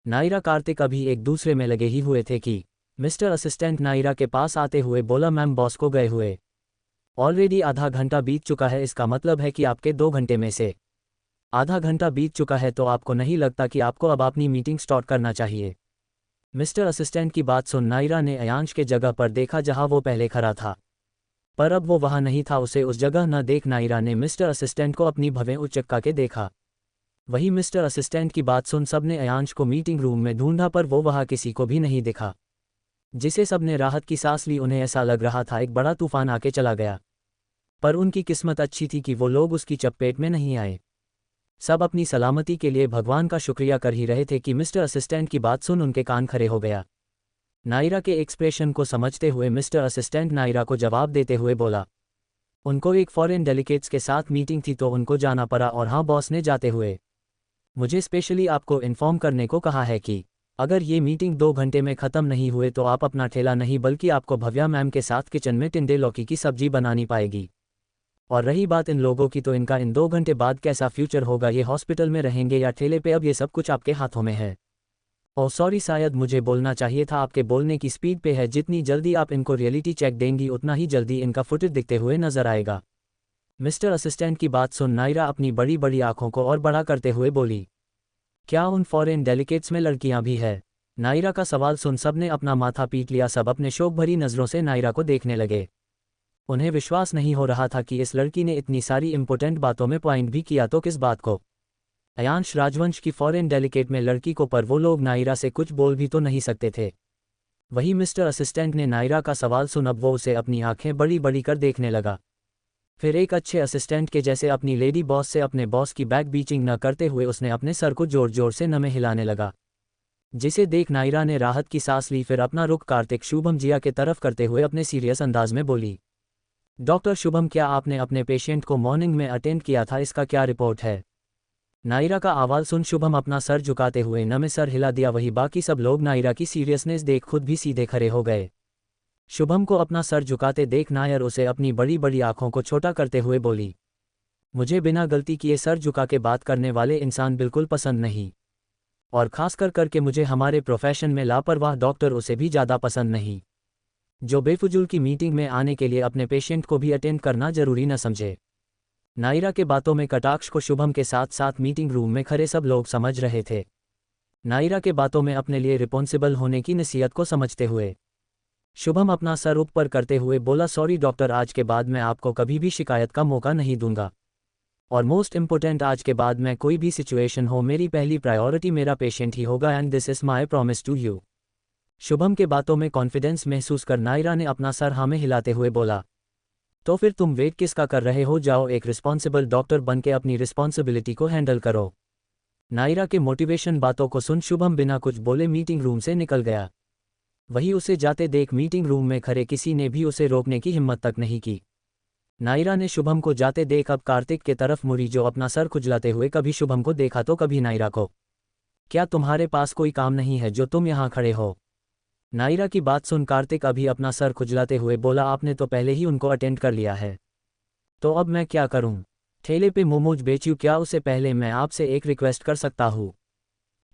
नायरा कार्तिक अभी एक दूसरे में लगे ही हुए थे कि मिस्टर असिस्टेंट नायरा के पास आते हुए बोला, मैम बॉस को गए हुए ऑलरेडी आधा घंटा बीत चुका है। इसका मतलब है कि आपके 2 घंटे में से आधा घंटा बीत चुका है, तो आपको नहीं लगता कि आपको अब अपनी मीटिंग स्टार्ट करना चाहिए? मिस्टर असिस्टेंट की बात सुन नायरा ने अयांश के जगह पर देखा जहां वो पहले खड़ा था, पर अब वो वहां नहीं था। उसे उस जगह न देख नायरा ने मिस्टर असिस्टेंट को अपनी भवें उचक्का के देखा। वही मिस्टर असिस्टेंट की बात सुन सबने अयांश को मीटिंग रूम में ढूंढा, पर वो वहां किसी को भी नहीं दिखा, जिसे सबने राहत की सांस ली। उन्हें ऐसा लग रहा था एक बड़ा तूफान आके चला गया, पर उनकी किस्मत अच्छी थी कि वो लोग उसकी चपेट में नहीं आए। सब अपनी सलामती के लिए भगवान का शुक्रिया कर ही रहे थे कि मिस्टर असिस्टेंट की बात सुन उनके कान खड़े हो गया। नायरा के एक्सप्रेशन को समझते हुए मिस्टर असिस्टेंट नायरा को जवाब देते हुए बोला, उनको एक फॉरेन डेलीगेट्स के साथ मीटिंग थी तो उनको जाना पड़ा। और हाँ, बॉस ने जाते हुए मुझे स्पेशली आपको इन्फॉर्म करने को कहा है कि अगर ये मीटिंग 2 घंटे में ख़त्म नहीं हुए तो आप अपना ठेला नहीं बल्कि आपको भव्या मैम के साथ किचन में टिंडे लौकी की सब्जी बनानी पाएगी। और रही बात इन लोगों की, तो इनका इन 2 घंटे बाद कैसा फ्यूचर होगा, ये हॉस्पिटल में रहेंगे या ठेले पे, अब ये सब कुछ आपके हाथों में है। ओह सॉरी, शायद मुझे बोलना चाहिए था, आपके बोलने की स्पीड पे है। जितनी जल्दी आप इनको रियलिटी चेक देंगी उतना ही जल्दी इनका फुटेज दिखते हुए नजर आएगा। मिस्टर असिस्टेंट की बात सुन नायरा अपनी बड़ी बड़ी आंखों को और बड़ा करते हुए बोली, क्या उन फॉरेन डेलीगेट्स में लड़कियां भी है? नायरा का सवाल सुन सबने अपना माथा पीट लिया। सब अपने शोक भरी नज़रों से नायरा को देखने लगे। उन्हें विश्वास नहीं हो रहा था कि इस लड़की ने इतनी सारी इंपॉर्टेंट बातों में पॉइंट भी किया, तो किस बात को? अयांश राजवंश की फॉरेन डेलीगेट में लड़की को, पर वो लोग नायरा से कुछ बोल भी तो नहीं सकते थे। वही मिस्टर असिस्टेंट ने नायरा का सवाल सुन अब वो उसे अपनी आंखें बड़ी बड़ी कर देखने लगा। फिर एक अच्छे असिस्टेंट के जैसे अपनी लेडी बॉस से अपने बॉस की बैक बीचिंग न करते हुए उसने अपने सर को जोर जोर से नमे हिलाने लगा, जिसे देख नायरा ने राहत की सांस ली। फिर अपना रुख कार्तिक शुभम जिया के तरफ करते हुए अपने सीरियस अंदाज में बोली, डॉक्टर शुभम, क्या आपने अपने पेशेंट को मॉर्निंग में अटेंड किया था? इसका क्या रिपोर्ट है? नायरा का आवाज़ सुन शुभम अपना सर झुकाते हुए नमे सर हिला दिया। वही बाकी सब लोग नायरा की सीरियसनेस देख खुद भी सीधे खड़े हो गए। शुभम को अपना सर झुकाते देख नायर उसे अपनी बड़ी बड़ी आंखों को छोटा करते हुए बोली, मुझे बिना गलती किए सर झुका के बात करने वाले इंसान बिल्कुल पसंद नहीं, और खासकर करके मुझे हमारे प्रोफेशन में लापरवाह डॉक्टर उसे भी ज़्यादा पसंद नहीं, जो बेफुजूल की मीटिंग में आने के लिए अपने पेशेंट को भी अटेंड करना जरूरी न समझे। नायरा के बातों में कटाक्ष को शुभम के साथ साथ मीटिंग रूम में खड़े सब लोग समझ रहे थे। नायरा के बातों में अपने लिए रिस्पॉन्सिबल होने की नसीहत को समझते हुए शुभम अपना सर ऊपर करते हुए बोला, सॉरी डॉक्टर, आज के बाद मैं आपको कभी भी शिकायत का मौका नहीं दूंगा, और मोस्ट इम्पोर्टेंट, आज के बाद मैं कोई भी सिचुएशन हो, मेरी पहली प्रायोरिटी मेरा पेशेंट ही होगा, and this is my promise to you. Shubham के बातों में कॉन्फिडेंस महसूस कर नायरा ने अपना सर हाँ में हिलाते हुए बोला, तो फिर तुम वेट किसका कर रहे हो, जाओ एक रिस्पॉन्सिबल डॉक्टर बन के अपनी रिस्पॉन्सिबिलिटी को हैंडल करो। नायरा के मोटिवेशन बातों को सुन शुभम बिना कुछ बोले मीटिंग रूम से निकल गया। वही उसे जाते देख मीटिंग रूम में खड़े किसी ने भी उसे रोकने की हिम्मत तक नहीं की। नायरा ने शुभम को जाते देख अब कार्तिक के तरफ मुड़ी, जो अपना सर खुजलाते हुए कभी शुभम को देखा तो कभी नायरा को। क्या तुम्हारे पास कोई काम नहीं है जो तुम यहाँ खड़े हो? नायरा की बात सुन कार्तिक अभी अपना सर खुजलाते हुए बोला, आपने तो पहले ही उनको अटेंड कर लिया है, तो अब मैं क्या करूं? ठेले पे मोमोज बेचूं क्या? उससे पहले मैं आपसे एक रिक्वेस्ट कर सकता हूं,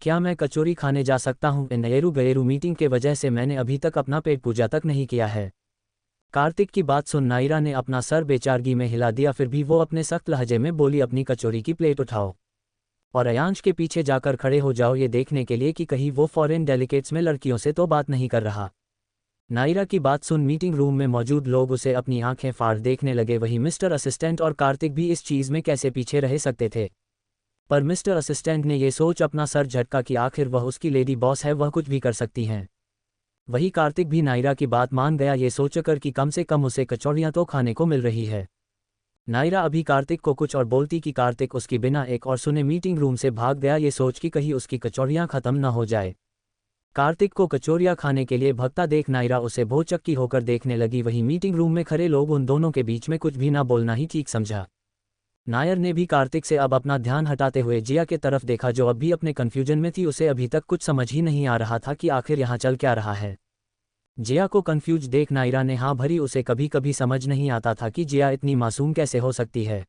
क्या मैं कचौरी खाने जा सकता हूं? इन गैरू मीटिंग के वजह से मैंने अभी तक अपना पेट पूजा तक नहीं किया है। कार्तिक की बात सुन नायरा ने अपना सर बेचारगी में हिला दिया। फिर भी वो अपने सख्त लहजे में बोली, अपनी कचौरी की प्लेट उठाओ और अयांश के पीछे जाकर खड़े हो जाओ, ये देखने के लिए कि कहीं वो फॉरेन डेलीगेट्स में लड़कियों से तो बात नहीं कर रहा। नायरा की बात सुन मीटिंग रूम में मौजूद लोग उसे अपनी आंखें फाड़ देखने लगे। वही मिस्टर असिस्टेंट और कार्तिक भी इस चीज़ में कैसे पीछे रह सकते थे, पर मिस्टर असिस्टेंट ने यह सोच अपना सर झटका कि आखिर वह उसकी लेडी बॉस है, वह कुछ भी कर सकती हैं। वही कार्तिक भी नायरा की बात मान गया, ये सोचकर कि कम से कम उसे कचौड़ियाँ तो खाने को मिल रही है। नायरा अभी कार्तिक को कुछ और बोलती कि कार्तिक उसकी बिना एक और सुने मीटिंग रूम से भाग गया, ये सोच कि कहीं उसकी कचौड़ियाँ खत्म न हो जाए। कार्तिक को कचौरियाँ खाने के लिए भगता देख नायरा उसे भौचक्की होकर देखने लगी। वही मीटिंग रूम में खड़े लोग उन दोनों के बीच में कुछ भी ना बोलना ही ठीक समझा। नायर ने भी कार्तिक से अब अपना ध्यान हटाते हुए जिया के तरफ देखा, जो अब भी अपने कन्फ्यूजन में थी। उसे अभी तक कुछ समझ ही नहीं आ रहा था कि आखिर यहाँ चल क्या रहा है। जिया को कंफ्यूज देख नायरा ने हाँ भरी। उसे कभी कभी समझ नहीं आता था कि जिया इतनी मासूम कैसे हो सकती है,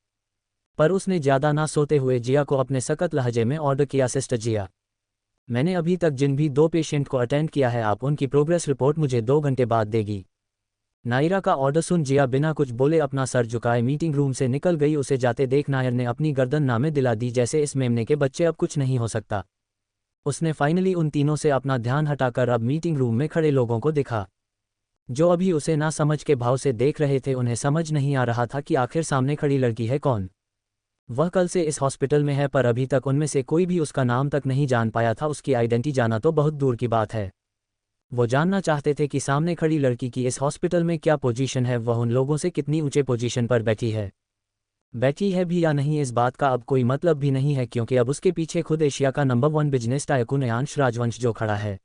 पर उसने ज़्यादा ना सोते हुए जिया को अपने सख्त लहजे में ऑर्डर किया, सिस्टर जिया मैंने अभी तक जिन भी 2 पेशेंट को अटेंड किया है, आप उनकी प्रोग्रेस रिपोर्ट मुझे 2 घंटे बाद देगी। नायरा का ऑर्डर सुन जिया बिना कुछ बोले अपना सर झुकाए मीटिंग रूम से निकल गई। उसे जाते देख नायर ने अपनी गर्दन नामे दिला दी, जैसे इस मेमने के बच्चे अब कुछ नहीं हो सकता। उसने फाइनली उन तीनों से अपना ध्यान हटाकर अब मीटिंग रूम में खड़े लोगों को देखा, जो अभी उसे ना समझ के भाव से देख रहे थे। उन्हें समझ नहीं आ रहा था कि आखिर सामने खड़ी लड़की है कौन। वह कल से इस हॉस्पिटल में है, पर अभी तक उनमें से कोई भी उसका नाम तक नहीं जान पाया था। उसकी आइडेंटिटी जाना तो बहुत दूर की बात है। वो जानना चाहते थे कि सामने खड़ी लड़की की इस हॉस्पिटल में क्या पोजीशन है, वह उन लोगों से कितनी ऊंचे पोजीशन पर बैठी है भी या नहीं। इस बात का अब कोई मतलब भी नहीं है, क्योंकि अब उसके पीछे खुद एशिया का नंबर 1 बिजनेस टाइकून अयांश राजवंश जो खड़ा है।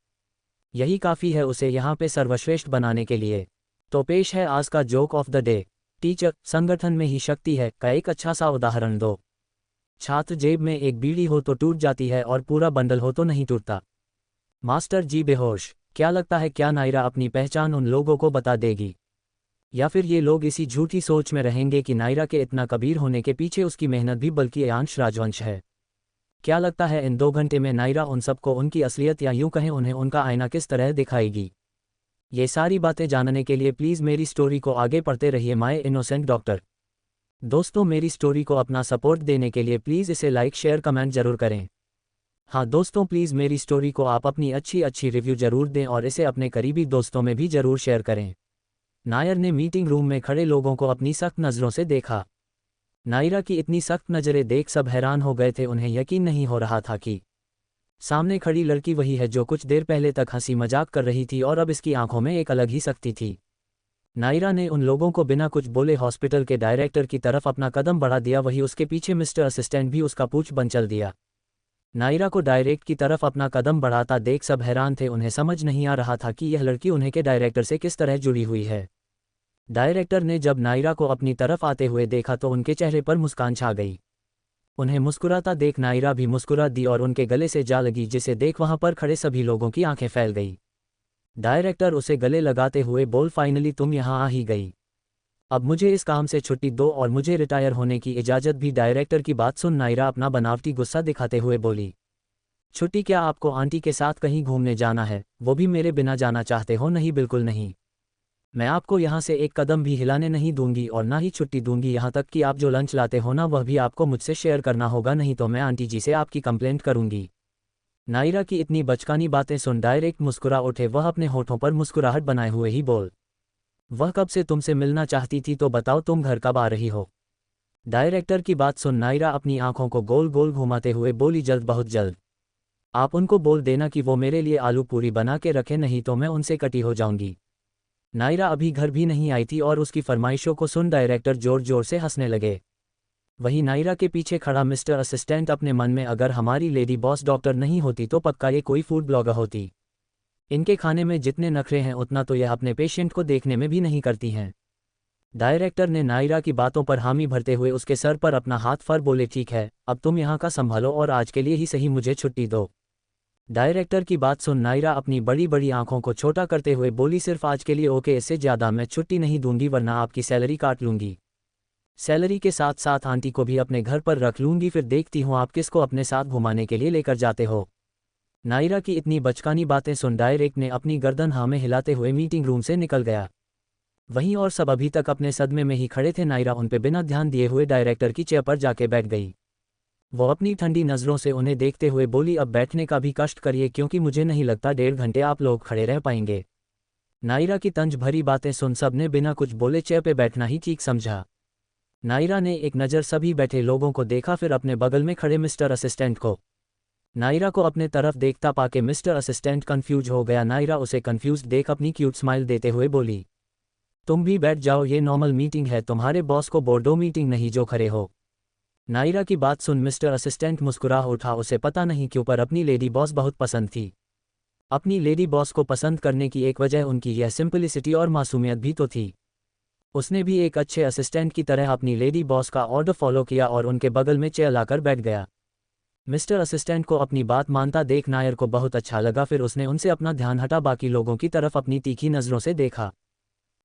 यही काफ़ी है उसे यहाँ पे सर्वश्रेष्ठ बनाने के लिए। तो पेश है आज का joke of the day. Teacher, संगठन में ही शक्ति है का एक अच्छा सा उदाहरण दो। छात्र, जेब में एक बीड़ी हो तो टूट जाती है और पूरा बंडल हो तो नहीं टूटता। मास्टर जी बेहोश। क्या लगता है क्या नायरा अपनी पहचान उन लोगों को बता देगी, या फिर ये लोग इसी झूठी सोच में रहेंगे कि नायरा के इतना कबीर होने के पीछे उसकी मेहनत भी बल्कि अयांश राजवंश है। क्या लगता है इन 2 घंटे में नायरा उन सबको उनकी असलियत या यूं कहें उन्हें उनका आईना किस तरह दिखाएगी? ये सारी बातें जानने के लिए प्लीज़ मेरी स्टोरी को आगे पढ़ते रहिए माय इनोसेंट डॉक्टर। दोस्तों, मेरी स्टोरी को अपना सपोर्ट देने के लिए प्लीज़ इसे लाइक शेयर कमेंट जरूर करें। हाँ दोस्तों, प्लीज़ मेरी स्टोरी को आप अपनी अच्छी रिव्यू जरूर दें और इसे अपने करीबी दोस्तों में भी जरूर शेयर करें। नायर ने मीटिंग रूम में खड़े लोगों को अपनी सख्त नज़रों से देखा। नायरा की इतनी सख्त नज़रें देख सब हैरान हो गए थे। उन्हें यकीन नहीं हो रहा था कि सामने खड़ी लड़की वही है जो कुछ देर पहले तक हंसी मजाक कर रही थी और अब इसकी आंखों में एक अलग ही सख्ती थी। नायरा ने उन लोगों को बिना कुछ बोले हॉस्पिटल के डायरेक्टर की तरफ अपना कदम बढ़ा दिया। वही उसके पीछे मिस्टर असिस्टेंट भी उसका पूछ बन चल दिया। नायरा को डायरेक्ट की तरफ अपना कदम बढ़ाता देख सब हैरान थे। उन्हें समझ नहीं आ रहा था कि यह लड़की उन्हें के डायरेक्टर से किस तरह जुड़ी हुई है। डायरेक्टर ने जब नायरा को अपनी तरफ आते हुए देखा तो उनके चेहरे पर मुस्कान छा गई। उन्हें मुस्कुराता देख नायरा भी मुस्कुरा दी और उनके गले से जा लगी, जिसे देख वहां पर खड़े सभी लोगों की आंखें फैल गई। डायरेक्टर उसे गले लगाते हुए बोल, फाइनली तुम यहाँ आ ही गई। अब मुझे इस काम से छुट्टी दो और मुझे रिटायर होने की इजाज़त भी। डायरेक्टर की बात सुन नायरा अपना बनावटी गुस्सा दिखाते हुए बोली, छुट्टी क्या? आपको आंटी के साथ कहीं घूमने जाना है, वो भी मेरे बिना जाना चाहते हो? नहीं, बिल्कुल नहीं। मैं आपको यहाँ से एक कदम भी हिलाने नहीं दूंगी और ना ही छुट्टी दूंगी। यहाँ तक कि आप जो लंच लाते हो ना, वह भी आपको मुझसे शेयर करना होगा, नहीं तो मैं आंटी जी से आपकी कंप्लेंट करूंगी। नायरा की इतनी बचकानी बातें सुन डायरेक्ट मुस्कुरा उठे। वह अपने होठों पर मुस्कुराहट बनाए हुए ही बोल, वह कब से तुमसे मिलना चाहती थी, तो बताओ तुम घर कब आ रही हो? डायरेक्टर की बात सुन नायरा अपनी आंखों को गोल गोल घुमाते हुए बोली, जल्द, बहुत जल्द। आप उनको बोल देना कि वो मेरे लिए आलू पूरी बना के रखें, नहीं तो मैं उनसे कटी हो जाऊंगी। नायरा अभी घर भी नहीं आई थी और उसकी फरमाइशों को सुन डायरेक्टर जोर जोर से हंसने लगे। वहीं नायरा के पीछे खड़ा मिस्टर असिस्टेंट अपने मन में, अगर हमारी लेडी बॉस डॉक्टर नहीं होती तो पक्का ये कोई फूड ब्लॉगर होती। इनके खाने में जितने नखरे हैं उतना तो यह अपने पेशेंट को देखने में भी नहीं करती हैं। डायरेक्टर ने नायरा की बातों पर हामी भरते हुए उसके सर पर अपना हाथ फर बोले, ठीक है, अब तुम यहाँ का संभालो और आज के लिए ही सही मुझे छुट्टी दो। डायरेक्टर की बात सुन नायरा अपनी बड़ी बड़ी आंखों को छोटा करते हुए बोली, सिर्फ आज के लिए? ओके, इससे ज़्यादा मैं छुट्टी नहीं दूंगी, वरना आपकी सैलरी काट लूंगी। सैलरी के साथ साथ आंटी को भी अपने घर पर रख लूंगी, फिर देखती हूँ आप किसको अपने साथ घुमाने के लिए लेकर जाते हो। नायरा की इतनी बचकानी बातें सुन डायरेक्ट ने अपनी गर्दन हाँ में हिलाते हुए मीटिंग रूम से निकल गया। वहीं और सब अभी तक अपने सदमे में ही खड़े थे। नायरा उन पे बिना ध्यान दिए हुए डायरेक्टर की चेयर पर जाके बैठ गई। वो अपनी ठंडी नज़रों से उन्हें देखते हुए बोली, अब बैठने का भी कष्ट करिए, क्योंकि मुझे नहीं लगता 1.5 घंटे आप लोग खड़े रह पाएंगे। नायरा की तंज भरी बातें सुन सब ने बिना कुछ बोले चेयर पे बैठना ही ठीक समझा। नायरा ने एक नज़र सभी बैठे लोगों को देखा, फिर अपने बगल में खड़े मिस्टर असिस्टेंट को। नायरा को अपने तरफ देखता पाके मिस्टर असिस्टेंट कंफ्यूज हो गया। नायरा उसे कंफ्यूज देख अपनी क्यूट स्माइल देते हुए बोली, तुम भी बैठ जाओ, ये नॉर्मल मीटिंग है, तुम्हारे बॉस को बोर्डो मीटिंग नहीं जो खड़े हो। नायरा की बात सुन मिस्टर असिस्टेंट मुस्कुरा उठा। उसे पता नहीं क्यों पर अपनी लेडी बॉस बहुत पसंद थी। अपनी लेडी बॉस को पसंद करने की एक वजह उनकी यह सिंपलिसिटी और मासूमियत भी तो थी। उसने भी एक अच्छे असिस्टेंट की तरह अपनी लेडी बॉस का ऑर्डर फॉलो किया और उनके बगल में चेयर लाकर बैठ गया। मिस्टर असिस्टेंट को अपनी बात मानता देख नायर को बहुत अच्छा लगा, फिर उसने उनसे अपना ध्यान हटा बाकी लोगों की तरफ अपनी तीखी नज़रों से देखा।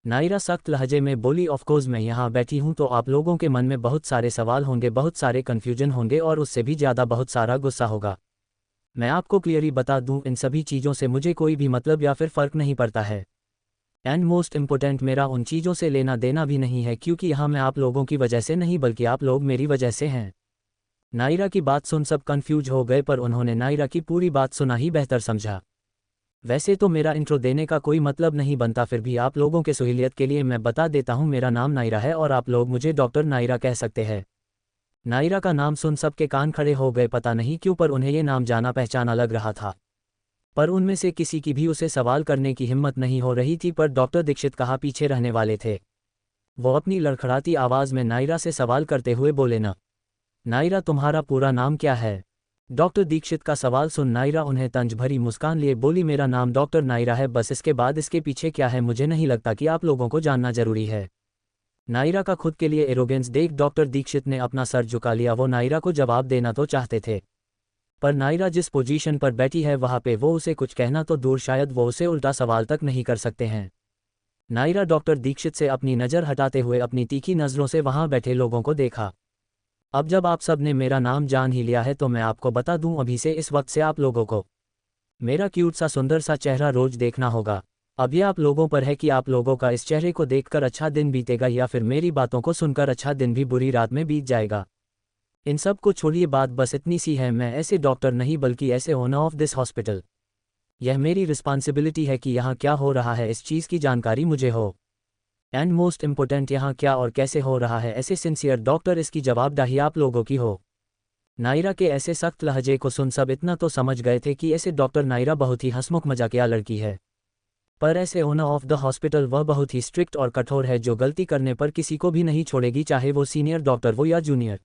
नायरा सख्त लहजे में बोली, ऑफकोर्स मैं यहाँ बैठी हूँ तो आप लोगों के मन में बहुत सारे सवाल होंगे, बहुत सारे कन्फ्यूजन होंगे और उससे भी ज़्यादा बहुत सारा गुस्सा होगा। मैं आपको क्लियरली बता दूं, इन सभी चीज़ों से मुझे कोई भी मतलब या फिर फ़र्क नहीं पड़ता है। एंड मोस्ट इम्पोर्टेंट, मेरा उन चीज़ों से लेना देना भी नहीं है, क्योंकि यहाँ मैं आप लोगों की वजह से नहीं बल्कि आप लोग मेरी वजह से हैं। नायरा की बात सुन सब कंफ्यूज हो गए, पर उन्होंने नायरा की पूरी बात सुना ही बेहतर समझा। वैसे तो मेरा इंट्रो देने का कोई मतलब नहीं बनता, फिर भी आप लोगों के सहूलियत के लिए मैं बता देता हूँ, मेरा नाम नायरा है और आप लोग मुझे डॉक्टर नायरा कह सकते हैं। नायरा का नाम सुन सबके कान खड़े हो गए, पता नहीं क्यों पर उन्हें ये नाम जाना पहचाना लग रहा था। पर उनमें से किसी की भी उसे सवाल करने की हिम्मत नहीं हो रही थी, पर डॉक्टर दीक्षित कहाँ पीछे रहने वाले थे। वो अपनी लड़खड़ाती आवाज़ में नायरा से सवाल करते हुए बोले, न नायरा, तुम्हारा पूरा नाम क्या है? डॉक्टर दीक्षित का सवाल सुन नायरा उन्हें तंज भरी मुस्कान लिए बोली, मेरा नाम डॉक्टर नायरा है, बस इसके बाद इसके पीछे क्या है मुझे नहीं लगता कि आप लोगों को जानना जरूरी है। नायरा का खुद के लिए एरोगेंस देख डॉक्टर दीक्षित ने अपना सर झुका लिया। वो नायरा को जवाब देना तो चाहते थे, पर नायरा जिस पोजीशन पर बैठी है वहाँ पे वो उसे कुछ कहना तो दूर, शायद वो उसे उल्टा सवाल तक नहीं कर सकते हैं। नायरा डॉक्टर दीक्षित से अपनी नज़र हटाते हुए अपनी तीखी नज़रों से वहाँ बैठे लोगों को देखा। अब जब आप सब ने मेरा नाम जान ही लिया है तो मैं आपको बता दूं, अभी से इस वक्त से आप लोगों को मेरा क्यूट सा सुंदर सा चेहरा रोज देखना होगा। अब ये आप लोगों पर है कि आप लोगों का इस चेहरे को देखकर अच्छा दिन बीतेगा या फिर मेरी बातों को सुनकर अच्छा दिन भी बुरी रात में बीत जाएगा। इन सब को छोड़िए, बात बस इतनी सी है, मैं ऐसे डॉक्टर नहीं बल्कि ऐसे ओनर ऑफ दिस हॉस्पिटल। यह मेरी रिस्पॉन्सिबिलिटी है कि यहाँ क्या हो रहा है इस चीज़ की जानकारी मुझे हो। एंड मोस्ट इम्पोर्टेंट, यहाँ क्या और कैसे हो रहा है ऐसे सिंसियर डॉक्टर, इसकी जवाबदाही आप लोगों की हो। नायरा के ऐसे सख्त लहजे को सुन सब इतना तो समझ गए थे कि ऐसे डॉक्टर नायरा बहुत ही हंसमुख मजाकिया लड़की है, पर ऐसे ओनर ऑफ द हॉस्पिटल वह बहुत ही स्ट्रिक्ट और कठोर है, जो गलती करने पर किसी को भी नहीं छोड़ेगी, चाहे वो सीनियर डॉक्टर हो या जूनियर।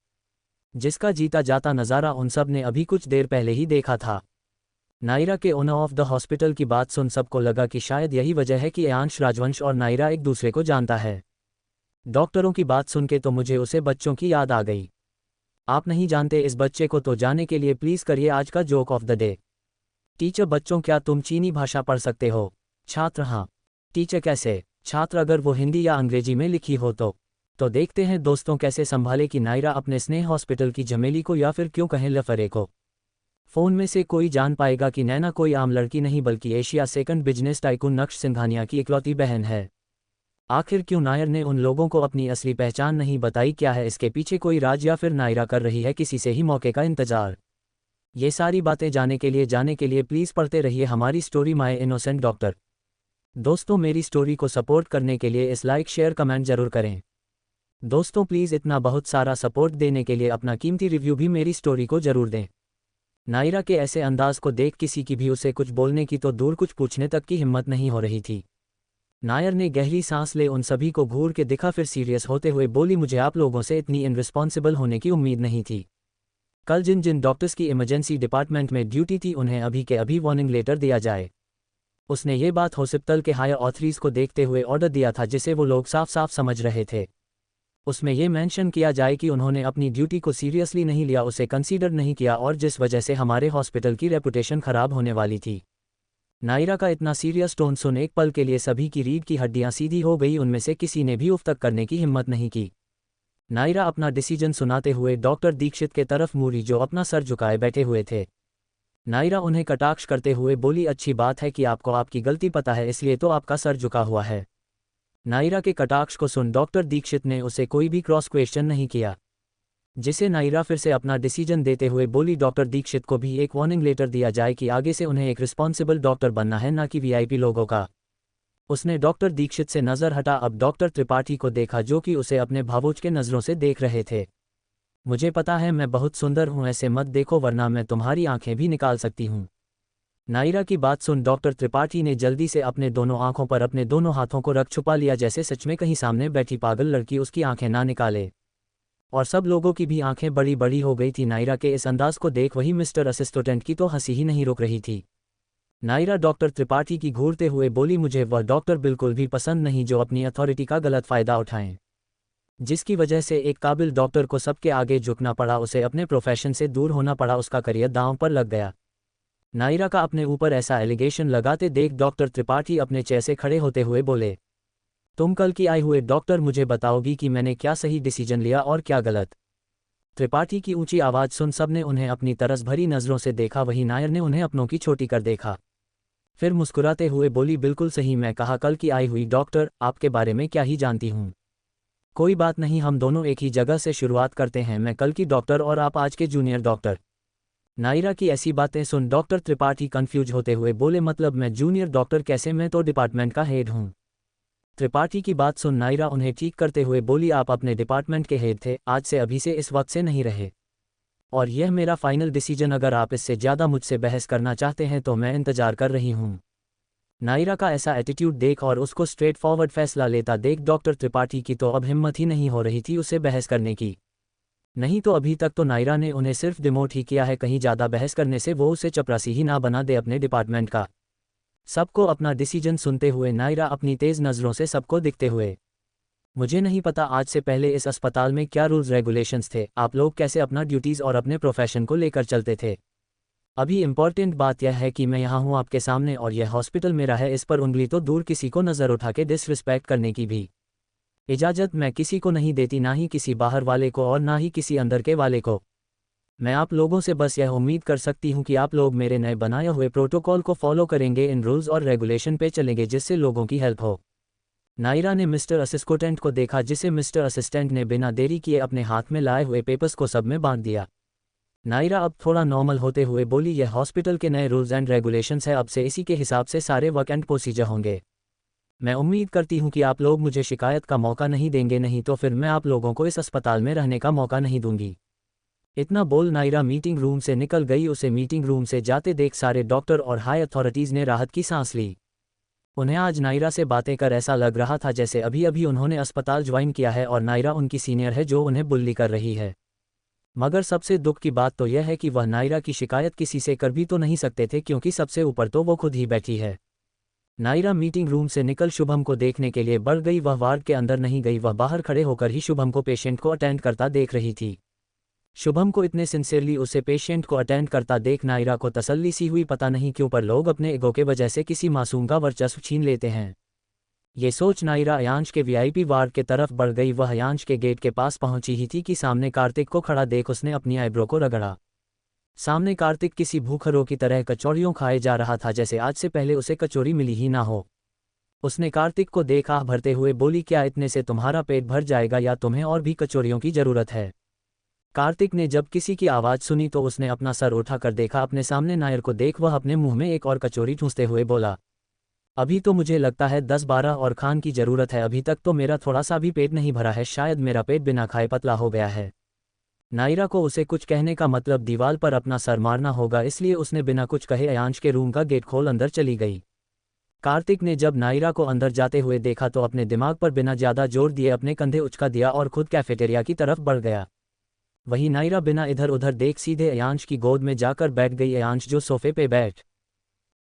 जिसका जीता जाता नज़ारा उन सब ने अभी कुछ देर पहले ही देखा था। नायरा के ओनर ऑफ द हॉस्पिटल की बात सुन सबको लगा कि शायद यही वजह है कि अंश राजवंश और नायरा एक दूसरे को जानता है। डॉक्टरों की बात सुन के तो मुझे उसे बच्चों की याद आ गई। आप नहीं जानते इस बच्चे को, तो जाने के लिए प्लीज़ करिए आज का joke of the day. Teacher, बच्चों क्या तुम चीनी भाषा पढ़ सकते हो? छात्र, हाँ। टीचर, कैसे? छात्र, अगर वो हिंदी या अंग्रेजी में लिखी हो तो देखते हैं दोस्तों कैसे संभाले कि नायरा अपने स्नेह हॉस्पिटल की झमेली को, या फिर क्यों कहें लफरे को। फ़ोन में से कोई जान पाएगा कि नैना कोई आम लड़की नहीं बल्कि एशिया सेकंड बिजनेस टाइकून नक्श सिंघानिया की इकलौती बहन है। आखिर क्यों नायर ने उन लोगों को अपनी असली पहचान नहीं बताई? क्या है इसके पीछे कोई राज, या फिर नायरा कर रही है किसी से ही मौके का इंतजार? ये सारी बातें जाने के लिए प्लीज़ पढ़ते रहिए हमारी स्टोरी माय इनोसेंट डॉक्टर। दोस्तों, मेरी स्टोरी को सपोर्ट करने के लिए इस लाइक शेयर कमेंट जरूर करें। दोस्तों प्लीज़ इतना बहुत सारा सपोर्ट देने के लिए अपना कीमती रिव्यू भी मेरी स्टोरी को जरूर दें। नायरा के ऐसे अंदाज को देख किसी की भी उसे कुछ बोलने की तो दूर कुछ पूछने तक की हिम्मत नहीं हो रही थी। नायर ने गहरी सांस ले उन सभी को घूर के दिखा, फिर सीरियस होते हुए बोली, मुझे आप लोगों से इतनी इनरिस्पॉन्सिबल होने की उम्मीद नहीं थी। कल जिन जिन डॉक्टर्स की इमरजेंसी डिपार्टमेंट में ड्यूटी थी उन्हें अभी के अभी वार्निंग लेटर दिया जाए। उसने ये बात हॉस्पिटल के हायर ऑथरीज को देखते हुए ऑर्डर दिया था, जिसे वो लोग साफ साफ समझ रहे थे। उसमें यह मेंशन किया जाए कि उन्होंने अपनी ड्यूटी को सीरियसली नहीं लिया, उसे कंसीडर नहीं किया, और जिस वजह से हमारे हॉस्पिटल की रेपुटेशन खराब होने वाली थी। नायरा का इतना सीरियस टोन सुन एक पल के लिए सभी की रीढ़ की हड्डियां सीधी हो गई, उनमें से किसी ने भी उफ तक करने की हिम्मत नहीं की। नायरा अपना डिसीजन सुनाते हुए डॉक्टर दीक्षित के तरफ मुड़ी, जो अपना सर झुकाए बैठे हुए थे। नायरा उन्हें कटाक्ष करते हुए बोली, अच्छी बात है कि आपको आपकी गलती पता है, इसलिए तो आपका सर झुका हुआ है। नायरा के कटाक्ष को सुन डॉक्टर दीक्षित ने उसे कोई भी क्रॉस क्वेश्चन नहीं किया, जिसे नायरा फिर से अपना डिसीजन देते हुए बोली, डॉक्टर दीक्षित को भी एक वार्निंग लेटर दिया जाए कि आगे से उन्हें एक रिस्पॉन्सिबल डॉक्टर बनना है, ना कि वीआईपी लोगों का। उसने डॉक्टर दीक्षित से नज़र हटा अब डॉक्टर त्रिपाठी को देखा, जो कि उसे अपने भावुक के नज़रों से देख रहे थे। मुझे पता है मैं बहुत सुंदर हूँ, ऐसे मत देखो वरना मैं तुम्हारी आंखें भी निकाल सकती हूँ। नायरा की बात सुन डॉक्टर त्रिपाठी ने जल्दी से अपने दोनों आंखों पर अपने दोनों हाथों को रख छुपा लिया, जैसे सच में कहीं सामने बैठी पागल लड़की उसकी आंखें ना निकाले। और सब लोगों की भी आंखें बड़ी बड़ी हो गई थी। नायरा के इस अंदाज को देख वही मिस्टर असिस्टेंट की तो हंसी ही नहीं रुक रही थी। नायरा डॉक्टर त्रिपाठी की घूरते हुए बोली, मुझे वह डॉक्टर बिल्कुल भी पसंद नहीं जो अपनी अथॉरिटी का गलत फ़ायदा उठाएं, जिसकी वजह से एक काबिल डॉक्टर को सबके आगे झुकना पड़ा, उसे अपने प्रोफेशन से दूर होना पड़ा, उसका करियर दांव पर लग गया। नायरा का अपने ऊपर ऐसा एलिगेशन लगाते देख डॉक्टर त्रिपाठी अपने चेयर से खड़े होते हुए बोले, तुम कल की आए हुए डॉक्टर, मुझे बताओगी कि मैंने क्या सही डिसीजन लिया और क्या गलत? त्रिपाठी की ऊंची आवाज़ सुन सबने उन्हें अपनी तरस भरी नज़रों से देखा। वहीं नायर ने उन्हें अपनों की चोटी कर देखा। फिर मुस्कुराते हुए बोली, बिल्कुल सही, मैं कहा कल की आई हुई डॉक्टर, आपके बारे में क्या ही जानती हूँ। कोई बात नहीं, हम दोनों एक ही जगह से शुरुआत करते हैं। मैं कल की डॉक्टर और आप आज के जूनियर डॉक्टर। नायरा की ऐसी बातें सुन डॉक्टर त्रिपाठी कंफ्यूज होते हुए बोले, मतलब मैं जूनियर डॉक्टर कैसे, मैं तो डिपार्टमेंट का हेड हूँ। त्रिपाठी की बात सुन नायरा उन्हें ठीक करते हुए बोली, आप अपने डिपार्टमेंट के हेड थे, आज से अभी से इस वक्त से नहीं रहे। और यह मेरा फाइनल डिसीजन, अगर आप इससे ज़्यादा मुझसे बहस करना चाहते हैं तो मैं इंतजार कर रही हूँ। नायरा का ऐसा एटीट्यूड देख और उसको स्ट्रेट फॉरवर्ड फैसला लेता देख डॉक्टर त्रिपाठी की तो अब हिम्मत ही नहीं हो रही थी उसे बहस करने की। नहीं तो अभी तक तो नायरा ने उन्हें सिर्फ डिमोट ही किया है, कहीं ज़्यादा बहस करने से वो उसे चपरासी ही ना बना दे अपने डिपार्टमेंट का। सबको अपना डिसीजन सुनते हुए नायरा अपनी तेज़ नज़रों से सबको दिखते हुए, मुझे नहीं पता आज से पहले इस अस्पताल में क्या रूल्स रेगुलेशंस थे, आप लोग कैसे अपना ड्यूटीज़ और अपने प्रोफेशन को लेकर चलते थे। अभी इम्पॉर्टेंट बात यह है कि मैं यहाँ हूँ आपके सामने और यह हॉस्पिटल मेरा है, इस पर उंगली तो दूर किसी को नज़र उठा के डिसरिस्पेक्ट करने की भी इजाज़त मैं किसी को नहीं देती, ना ही किसी बाहर वाले को और ना ही किसी अंदर के वाले को। मैं आप लोगों से बस यह उम्मीद कर सकती हूँ कि आप लोग मेरे नए बनाए हुए प्रोटोकॉल को फॉलो करेंगे, इन रूल्स और रेगुलेशन पे चलेंगे जिससे लोगों की हेल्प हो। नायरा ने मिस्टर असिस्टेंट को देखा जिसे मिस्टर असिस्टेंट ने बिना देरी किए अपने हाथ में लाए हुए पेपर्स को सब में बांट दिया। नायरा अब थोड़ा नॉर्मल होते हुए बोली, यह हॉस्पिटल के नए रूल्स एंड रेगुलेशंस है, अब से इसी के हिसाब से सारे वर्क एंड प्रोसीजर होंगे। मैं उम्मीद करती हूँ कि आप लोग मुझे शिकायत का मौका नहीं देंगे, नहीं तो फिर मैं आप लोगों को इस अस्पताल में रहने का मौका नहीं दूंगी। इतना बोल नायरा मीटिंग रूम से निकल गई। उसे मीटिंग रूम से जाते देख सारे डॉक्टर और हाई अथॉरिटीज़ ने राहत की सांस ली। उन्हें आज नायरा से बातें कर ऐसा लग रहा था जैसे अभी अभी उन्होंने अस्पताल ज्वाइन किया है और नायरा उनकी सीनियर है जो उन्हें बुल्ली कर रही है। मगर सबसे दुख की बात तो यह है कि वह नायरा की शिकायत किसी से कर भी तो नहीं सकते थे, क्योंकि सबसे ऊपर तो वो खुद ही बैठी है। नायरा मीटिंग रूम से निकल शुभम को देखने के लिए बढ़ गई। वह वार्ड के अंदर नहीं गई, वह बाहर खड़े होकर ही शुभम को पेशेंट को अटेंड करता देख रही थी। शुभम को इतने सिंसियरली उसे पेशेंट को अटेंड करता देख नायरा को तसल्ली सी हुई। पता नहीं क्यों पर लोग अपने ईगो के वजह से किसी मासूम का वर्चस्व छीन लेते हैं। ये सोच नायरा अयांश के वीआईपी वार्ड के तरफ बढ़ गई। वह अयांश के गेट के पास पहुंची ही थी कि सामने कार्तिक को खड़ा देख उसने अपनी आईब्रो को रगड़ा। सामने कार्तिक किसी भूखरों की तरह कचौड़ियों खाए जा रहा था, जैसे आज से पहले उसे कचौरी मिली ही ना हो। उसने कार्तिक को देखा भरते हुए बोली, क्या इतने से तुम्हारा पेट भर जाएगा या तुम्हें और भी कचौरियों की ज़रूरत है। कार्तिक ने जब किसी की आवाज़ सुनी तो उसने अपना सर उठाकर देखा अपने सामने नायर को देख वह अपने मुंह में एक और कचौरी ठूंसते हुए बोला, अभी तो मुझे लगता है 10-12 और खान की ज़रूरत है, अभी तक तो मेरा थोड़ा सा भी पेट नहीं भरा है, शायद मेरा पेट बिना खाए पतला हो गया है। नायरा को उसे कुछ कहने का मतलब दीवार पर अपना सर मारना होगा, इसलिए उसने बिना कुछ कहे अयांश के रूम का गेट खोल अंदर चली गई। कार्तिक ने जब नायरा को अंदर जाते हुए देखा तो अपने दिमाग पर बिना ज़्यादा जोर दिए अपने कंधे उचका दिया और खुद कैफेटेरिया की तरफ बढ़ गया। वहीं नायरा बिना इधर उधर देख सीधे अयांश की गोद में जाकर बैठ गई। अयांश जो सोफे पे बैठ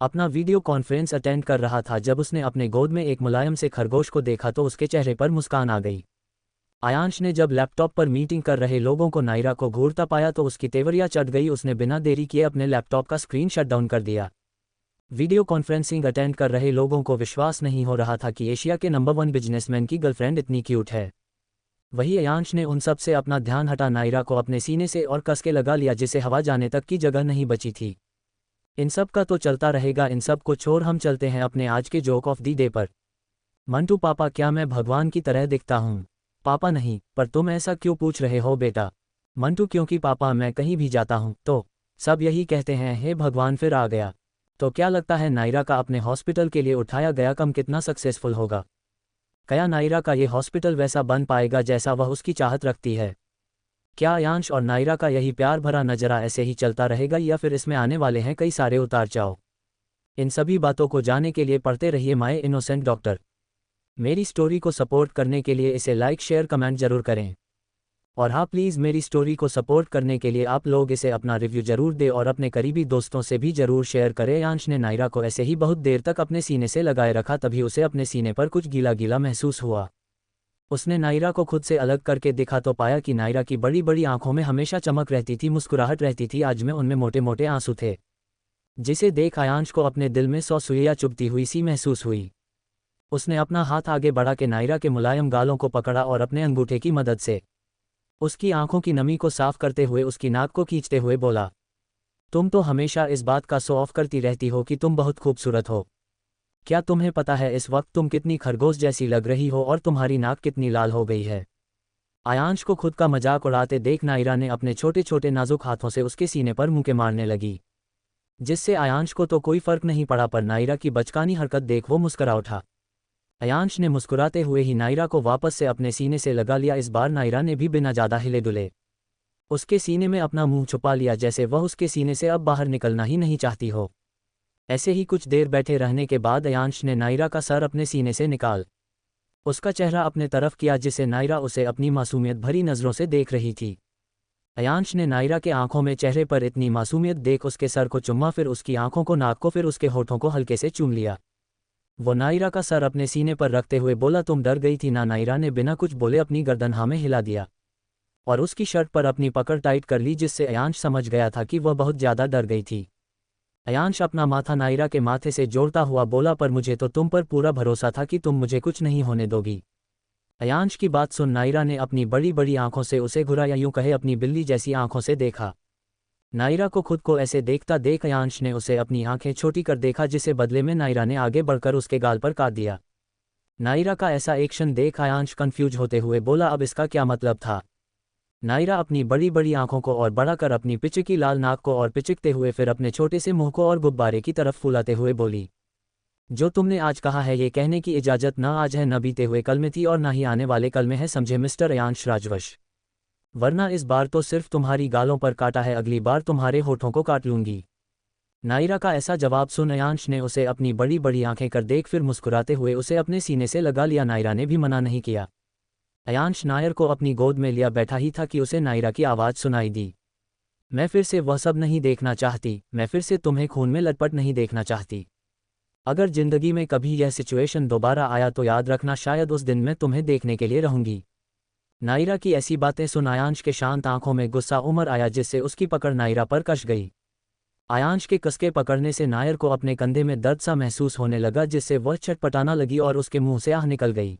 अपना वीडियो कॉन्फ्रेंस अटेंड कर रहा था, जब उसने अपने गोद में एक मुलायम से खरगोश को देखा तो उसके चेहरे पर मुस्कान आ गई। अयांश ने जब लैपटॉप पर मीटिंग कर रहे लोगों को नायरा को घूरता पाया तो उसकी तेवरिया चढ़ गई। उसने बिना देरी किए अपने लैपटॉप का स्क्रीन शट डाउन कर दिया। वीडियो कॉन्फ्रेंसिंग अटेंड कर रहे लोगों को विश्वास नहीं हो रहा था कि एशिया के नंबर 1 बिजनेसमैन की गर्लफ्रेंड इतनी क्यूट है। वही अयांश ने उन सब से अपना ध्यान हटा नायरा को अपने सीने से और कस के लगा लिया जिसे हवा जाने तक की जगह नहीं बची थी। इन सब का तो चलता रहेगा, इन सब को छोड़ हम चलते हैं अपने आज के जोक ऑफ दी डे पर। मंटू पापा, क्या मैं भगवान की तरह दिखता हूँ? पापा नहीं, पर तुम ऐसा क्यों पूछ रहे हो बेटा? मंटू, क्योंकि पापा मैं कहीं भी जाता हूँ तो सब यही कहते हैं, हे भगवान फिर आ गया। तो क्या लगता है नायरा का अपने हॉस्पिटल के लिए उठाया गया कम कितना सक्सेसफुल होगा? क्या नायरा का ये हॉस्पिटल वैसा बन पाएगा जैसा वह उसकी चाहत रखती है? क्या अयांश और नायरा का यही प्यार भरा नजरा ऐसे ही चलता रहेगा या फिर इसमें आने वाले हैं कई सारे उतार चढ़ाव? इन सभी बातों को जानने के लिए पढ़ते रहिए माय इनोसेंट डॉक्टर। मेरी स्टोरी को सपोर्ट करने के लिए इसे लाइक शेयर कमेंट जरूर करें। और हाँ प्लीज़, मेरी स्टोरी को सपोर्ट करने के लिए आप लोग इसे अपना रिव्यू जरूर दें और अपने करीबी दोस्तों से भी जरूर शेयर करें। अयांश ने नायरा को ऐसे ही बहुत देर तक अपने सीने से लगाए रखा, तभी उसे अपने सीने पर कुछ गीला गीला महसूस हुआ। उसने नायरा को खुद से अलग करके देखा तो पाया कि नायरा की बड़ी बड़ी आंखों में हमेशा चमक रहती थी, मुस्कुराहट रहती थी, आज में उनमें मोटे मोटे आंसू थे, जिसे देख अयांश को अपने दिल में 100 सुइयां चुभती हुई सी महसूस हुई। उसने अपना हाथ आगे बढ़ा के नायरा के मुलायम गालों को पकड़ा और अपने अंगूठे की मदद से उसकी आंखों की नमी को साफ करते हुए उसकी नाक को खींचते हुए बोला, तुम तो हमेशा इस बात का शो ऑफ करती रहती हो कि तुम बहुत खूबसूरत हो। क्या तुम्हें पता है इस वक्त तुम कितनी खरगोश जैसी लग रही हो और तुम्हारी नाक कितनी लाल हो गई है। आयांश को खुद का मजाक उड़ाते देख नायरा ने अपने छोटे छोटे नाजुक हाथों से उसके सीने पर मुक्के मारने लगी, जिससे आयांश को तो कोई फर्क नहीं पड़ा, पर नायरा की बचकानी हरकत देख वो मुस्कुरा उठा। आयांश ने मुस्कुराते हुए ही नायरा को वापस से अपने सीने से लगा लिया। इस बार नायरा ने भी बिना ज़्यादा हिले डुले उसके सीने में अपना मुंह छुपा लिया, जैसे वह उसके सीने से अब बाहर निकलना ही नहीं चाहती हो। ऐसे ही कुछ देर बैठे रहने के बाद आयांश ने नायरा का सर अपने सीने से निकाल उसका चेहरा अपने तरफ किया, जिससे नायरा उसे अपनी मासूमियत भरी नज़रों से देख रही थी। आयांश ने नायरा के आंखों में चेहरे पर इतनी मासूमियत देख उसके सर को चुम्मा, फिर उसकी आंखों को, नाक को, फिर उसके होठों को हल्के से चूम लिया। वो नायरा का सर अपने सीने पर रखते हुए बोला, तुम डर गई थी ना। नायरा ने बिना कुछ बोले अपनी गर्दन हाँ में हिला दिया और उसकी शर्ट पर अपनी पकड़ टाइट कर ली, जिससे आयांश समझ गया था कि वह बहुत ज़्यादा डर गई थी। आयांश अपना माथा नायरा के माथे से जोड़ता हुआ बोला, पर मुझे तो तुम पर पूरा भरोसा था कि तुम मुझे कुछ नहीं होने दोगी। आयांश की बात सुन नायरा ने अपनी बड़ी बड़ी आंखों से उसे घुरा, या यूं कहे अपनी बिल्ली जैसी आंखों से देखा। नायरा को खुद को ऐसे देखता देख आयांश ने उसे अपनी आंखें छोटी कर देखा, जिसे बदले में नायरा ने आगे बढ़कर उसके गाल पर काट दिया। नायरा का ऐसा एक्शन देख आयांश कंफ्यूज होते हुए बोला, अब इसका क्या मतलब था। नायरा अपनी बड़ी बड़ी आंखों को और बढ़ाकर अपनी पिचकी लाल नाक को और पिचकते हुए फिर अपने छोटे से मुंह को और गुब्बारे की तरफ फुलाते हुए बोली, जो तुमने आज कहा है ये कहने की इजाज़त न आज है, न बीते हुए कल में थी और न ही आने वाले कल में है, समझे मिस्टर आयांश राजवंश। वरना इस बार तो सिर्फ तुम्हारी गालों पर काटा है, अगली बार तुम्हारे होठों को काट लूंगी। नायरा का ऐसा जवाब सुन आयांश ने उसे अपनी बड़ी बड़ी आंखें कर देख फिर मुस्कुराते हुए उसे अपने सीने से लगा लिया। नायरा ने भी मना नहीं किया। आयांश नायर को अपनी गोद में लिया बैठा ही था कि उसे नायरा की आवाज़ सुनाई दी, मैं फिर से वह सब नहीं देखना चाहती, मैं फिर से तुम्हें खून में लटपट नहीं देखना चाहती। अगर जिंदगी में कभी यह सिचुएशन दोबारा आया तो याद रखना, शायद उस दिन मैं तुम्हें देखने के लिए रहूंगी। नायरा की ऐसी बातें सुन आयांश के शांत आंखों में गुस्सा उमड़ आया, जिससे उसकी पकड़ नायरा पर कस गई। आयांश के कसके पकड़ने से नायर को अपने कंधे में दर्द सा महसूस होने लगा, जिससे वह छटपटाना लगी और उसके मुंह से आह निकल गई।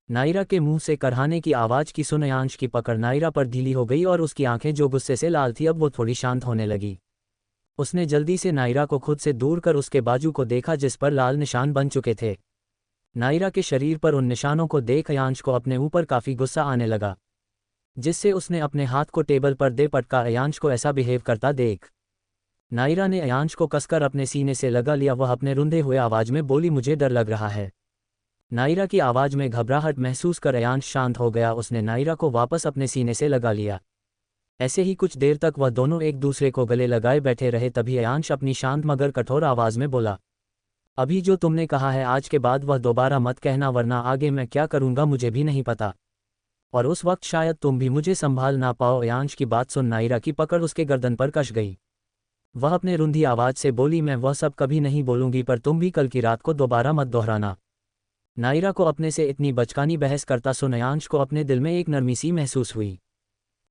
नायरा के मुंह से करहाने की आवाज़ की सुन आयांश की पकड़ नायरा पर ढीली हो गई और उसकी आंखें जो गुस्से से लाल थी अब वो थोड़ी शांत होने लगी। उसने जल्दी से नायरा को खुद से दूर कर उसके बाजू को देखा, जिस पर लाल निशान बन चुके थे। नायरा के शरीर पर उन निशानों को देख आयांश को अपने ऊपर काफ़ी गुस्सा आने लगा, जिससे उसने अपने हाथ को टेबल पर दे पटका। आयांश को ऐसा बिहेव करता देख नायरा ने आयांश को कसकर अपने सीने से लगा लिया। वह अपने रुंधे हुए आवाज़ में बोली, मुझे डर लग रहा है। नायरा की आवाज़ में घबराहट महसूस कर आयांश शांत हो गया। उसने नायरा को वापस अपने सीने से लगा लिया। ऐसे ही कुछ देर तक वह दोनों एक दूसरे को गले लगाए बैठे रहे। तभी आयांश अपनी शांत मगर कठोर आवाज़ में बोला, अभी जो तुमने कहा है आज के बाद वह दोबारा मत कहना, वरना आगे मैं क्या करूँगा मुझे भी नहीं पता, और उस वक्त शायद तुम भी मुझे संभाल ना पाओ। आयांश की बात सुन नायरा की पकड़ उसके गर्दन पर कस गई। वह अपने रुंधी आवाज़ से बोली, मैं वह सब कभी नहीं बोलूँगी, पर तुम भी कल की रात को दोबारा मत दोहराना। नायरा को अपने से इतनी बचकानी बहस करता सुन आयांश को अपने दिल में एक नरमी सी महसूस हुई।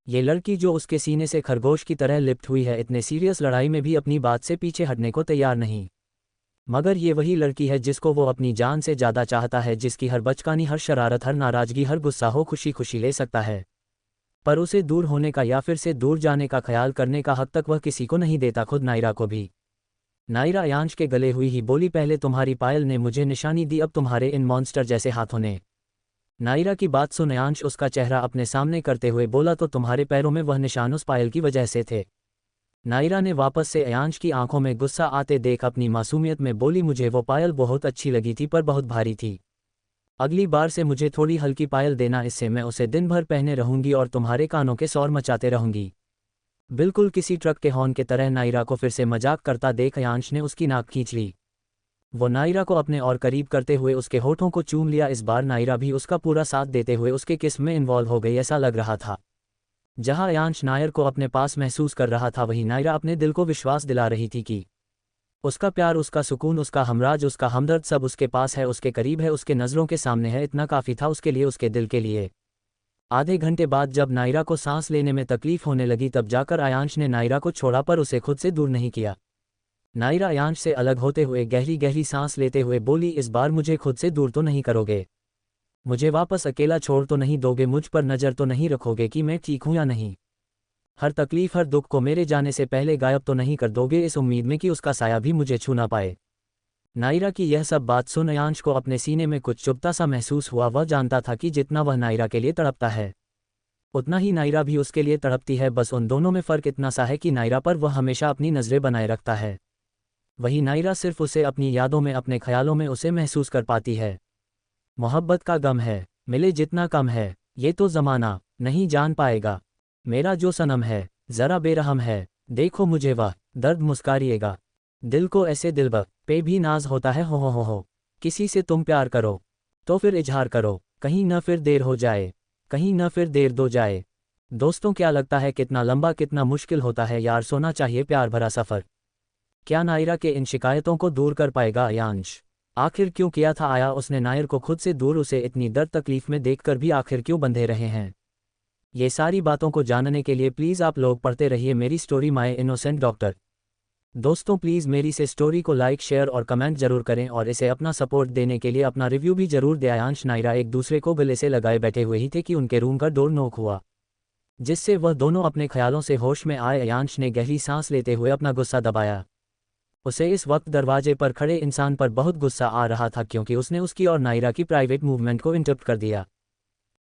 ये लड़की जो उसके सीने से खरगोश की तरह लिप्त हुई है, इतने सीरियस लड़ाई में भी अपनी बात से पीछे हटने को तैयार नहीं। मगर ये वही लड़की है जिसको वो अपनी जान से ज़्यादा चाहता है, जिसकी हर बचकानी, हर शरारत, हर नाराज़गी, हर गुस्सा हो खुशी खुशी ले सकता है, पर उसे दूर होने का या फिर से दूर जाने का ख्याल करने का हक तक वह किसी को नहीं देता, खुद नायरा को भी। नायरा आयांश के गले हुई ही बोली, पहले तुम्हारी पायल ने मुझे निशानी दी, अब तुम्हारे इन मॉन्स्टर जैसे हाथों ने। नायरा की बात सुन आयांश उसका चेहरा अपने सामने करते हुए बोला, तो तुम्हारे पैरों में वह निशान उस पायल की वजह से थे। नायरा ने वापस से आयांश की आंखों में गुस्सा आते देख अपनी मासूमियत में बोली, मुझे वो पायल बहुत अच्छी लगी थी पर बहुत भारी थी। अगली बार से मुझे थोड़ी हल्की पायल देना, इससे मैं उसे दिन भर पहने रहूंगी और तुम्हारे कानों के शोर मचाते रहूंगी। बिल्कुल किसी ट्रक के हॉर्न के तरह नायरा को फिर से मजाक करता देख आयांश ने उसकी नाक खींच ली। वो नायरा को अपने और करीब करते हुए उसके होठों को चूम लिया। इस बार नायरा भी उसका पूरा साथ देते हुए उसके किस में इन्वॉल्व हो गई। ऐसा लग रहा था जहां आयांश नायर को अपने पास महसूस कर रहा था, वहीं नायरा अपने दिल को विश्वास दिला रही थी कि उसका प्यार, उसका सुकून, उसका हमराज, उसका हमदर्द सब उसके पास है, उसके करीब है, उसके नज़रों के सामने है। इतना काफ़ी था उसके लिए, उसके दिल के लिए। आधे घंटे बाद जब नायरा को सांस लेने में तकलीफ होने लगी, तब जाकर आयांश ने नायरा को छोड़ा, पर उसे खुद से दूर नहीं किया। नायरा आयांश से अलग होते हुए गहरी गहरी सांस लेते हुए बोली, इस बार मुझे खुद से दूर तो नहीं करोगे। मुझे वापस अकेला छोड़ तो नहीं दोगे, मुझ पर नज़र तो नहीं रखोगे कि मैं ठीक हूँ या नहीं? हर तकलीफ हर दुख को मेरे जाने से पहले गायब तो नहीं कर दोगे इस उम्मीद में कि उसका साया भी मुझे छू ना पाए? नायरा की यह सब बात सुन अयांश को अपने सीने में कुछ चुभता सा महसूस हुआ। वह जानता था कि जितना वह नायरा के लिए तड़पता है उतना ही नायरा भी उसके लिए तड़पती है, बस उन दोनों में फ़र्क इतना सा है कि नायरा पर वह हमेशा अपनी नज़रें बनाए रखता है, वही नायरा सिर्फ उसे अपनी यादों में अपने ख्यालों में उसे महसूस कर पाती है। मोहब्बत का गम है, मिले जितना कम है, ये तो ज़माना नहीं जान पाएगा। मेरा जो सनम है ज़रा बेरहम है, देखो मुझे वह दर्द मुस्कारिएगा। दिल को ऐसे दिलबर पे भी नाज होता है, हो। किसी से तुम प्यार करो तो फिर इजहार करो, कहीं न फिर देर हो जाए, कहीं न फिर देर दो जाए। दोस्तों क्या लगता है कितना लंबा कितना मुश्किल होता है यार सोना चाहिए प्यार भरा सफ़र। क्या नायरा के इन शिकायतों को दूर कर पाएगा अयांश? आखिर क्यों किया था आया उसने नायर को खुद से दूर, उसे इतनी दर्द तकलीफ में देखकर भी आखिर क्यों बंधे रहे हैं? ये सारी बातों को जानने के लिए प्लीज़ आप लोग पढ़ते रहिए मेरी स्टोरी माय इनोसेंट डॉक्टर। दोस्तों प्लीज़ मेरी से स्टोरी को लाइक शेयर और कमेंट जरूर करें और इसे अपना सपोर्ट देने के लिए अपना रिव्यू भी जरूर दें। अयांश नायरा एक दूसरे को गले से लगाए बैठे हुए ही थे कि उनके रूम का डोर नॉक हुआ, जिससे वह दोनों अपने ख्यालों से होश में आए। अयांश ने गहरी सांस लेते हुए अपना गुस्सा दबाया। उसे इस वक्त दरवाजे पर खड़े इंसान पर बहुत गुस्सा आ रहा था क्योंकि उसने उसकी और नायरा की प्राइवेट मूवमेंट को इंटरप्ट कर दिया,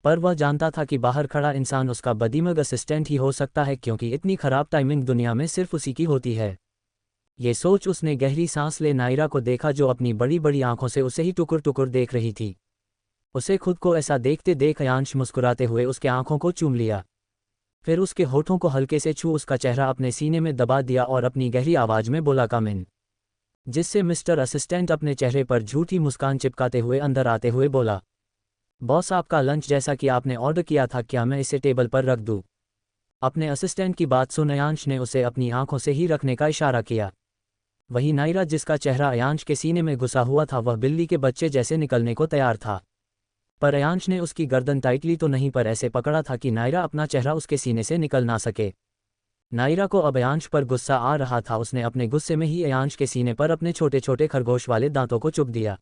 पर वह जानता था कि बाहर खड़ा इंसान उसका बदीमग असिस्टेंट ही हो सकता है क्योंकि इतनी खराब टाइमिंग दुनिया में सिर्फ उसी की होती है। ये सोच उसने गहरी सांस ले नायरा को देखा जो अपनी बड़ी बड़ी आंखों से उसे ही टुकुर टुकुर देख रही थी। उसे खुद को ऐसा देखते देख अयांश मुस्कुराते हुए उसके आंखों को चूम लिया, फिर उसके होठों को हल्के से छू उसका चेहरा अपने सीने में दबा दिया और अपनी गहरी आवाज में बोला कम इन, जिससे मिस्टर असिस्टेंट अपने चेहरे पर झूठी मुस्कान चिपकाते हुए अंदर आते हुए बोला, बॉस आपका लंच जैसा कि आपने ऑर्डर किया था, क्या मैं इसे टेबल पर रख दूं? अपने असिस्टेंट की बात सुन अयांश ने उसे अपनी आंखों से ही रखने का इशारा किया। वही नायरा जिसका चेहरा अयांश के सीने में घुसा हुआ था वह बिल्ली के बच्चे जैसे निकलने को तैयार था, पर अयांश ने उसकी गर्दन टाइटली तो नहीं पर ऐसे पकड़ा था कि नायरा अपना चेहरा उसके सीने से निकल ना सके। नायरा को अब अयांश पर गुस्सा आ रहा था, उसने अपने गुस्से में ही अयांश के सीने पर अपने छोटे छोटे खरगोश वाले दांतों को चुभ दिया,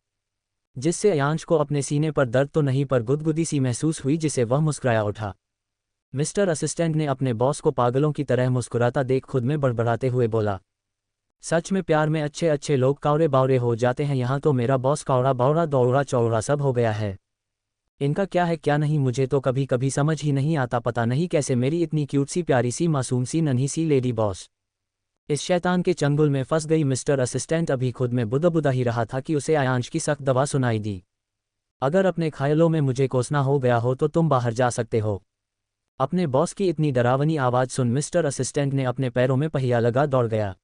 जिससे अयांश को अपने सीने पर दर्द तो नहीं पर गुदगुदी सी महसूस हुई, जिसे वह मुस्कुराया उठा। मिस्टर असिस्टेंट ने अपने बॉस को पागलों की तरह मुस्कुराता देख खुद में बड़बड़ाते हुए बोला, सच में प्यार में अच्छे अच्छे लोग कावरे बावरे हो जाते हैं, यहाँ तो मेरा बॉस कावड़ा बावड़ा दौड़ा चौड़ा सब हो गया है। इनका क्या है क्या नहीं मुझे तो कभी कभी समझ ही नहीं आता, पता नहीं कैसे मेरी इतनी क्यूट सी प्यारी सी मासूम सी नन्ही सी लेडी बॉस इस शैतान के चंगुल में फंस गई। मिस्टर असिस्टेंट अभी खुद में बुदा बुदा ही रहा था कि उसे अयांश की सख्त दवा सुनाई दी, अगर अपने ख्यालों में मुझे कोसना हो गया हो तो तुम बाहर जा सकते हो। अपने बॉस की इतनी डरावनी आवाज़ सुन मिस्टर असिस्टेंट ने अपने पैरों में पहिया लगा दौड़ गया,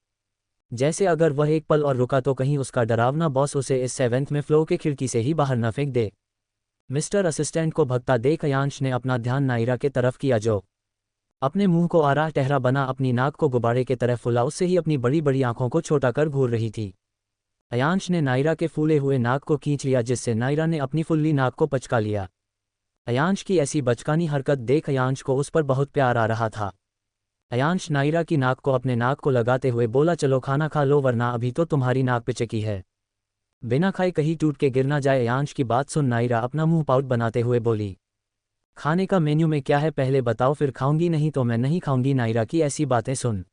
जैसे अगर वह एक पल और रुका तो कहीं उसका डरावना बॉस उसे इस 7th में फ्लोर के खिड़की से ही बाहर न फेंक दे। मिस्टर असिस्टेंट को भगता देख अयांश ने अपना ध्यान नायरा के तरफ किया जो अपने मुंह को आराह टहरा बना अपनी नाक को गुब्बारे के तरह फुला उससे ही अपनी बड़ी बड़ी आंखों को छोटा कर घूर रही थी। अयांश ने नायरा के फूले हुए नाक को खींच लिया, जिससे नायरा ने अपनी फुल्ली नाक को पचका लिया। अयांश की ऐसी बचकानी हरकत देख अयांश को उस पर बहुत प्यार आ रहा था। अयांश नायरा की नाक को अपने नाक को लगाते हुए बोला, चलो खाना खा लो वरना अभी तो तुम्हारी नाक पिचकी है, बिना खाए कहीं टूट के गिर ना जाए। अयांश की बात सुन नायरा अपना मुंह पाउट बनाते हुए बोली, खाने का मेन्यू में क्या है पहले बताओ, फिर खाऊंगी, नहीं तो मैं नहीं खाऊंगी। नायरा की ऐसी बातें सुन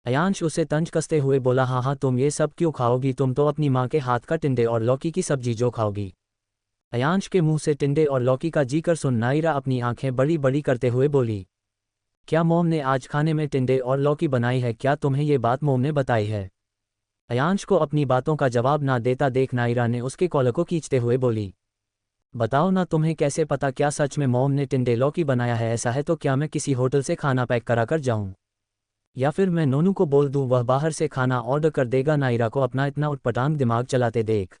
अयांश उसे तंज कसते हुए बोला, हाँ तुम ये सब क्यों खाओगी, तुम तो अपनी माँ के हाथ का टिंडे और लौकी की सब्जी जो खाओगी। अयांश के मुंह से टिंडे और लौकी का जी कर सुन नायरा अपनी आंखें बड़ी बड़ी करते हुए बोली, क्या मोम ने आज खाने में टिंडे और लौकी बनाई है, क्या तुम्हें ये बात मोम ने बताई है? अयांश को अपनी बातों का जवाब ना देता देख नायरा ने उसके कॉलर को खींचते हुए बोली, बताओ ना तुम्हें कैसे पता, क्या सच में मोम ने टिंडे लौकी बनाया है? ऐसा है तो क्या मैं किसी होटल से खाना पैक करा कर जाऊं, या फिर मैं नोनू को बोल दूं वह बाहर से खाना ऑर्डर कर देगा? नायरा को अपना इतना उटपटांग दिमाग चलाते देख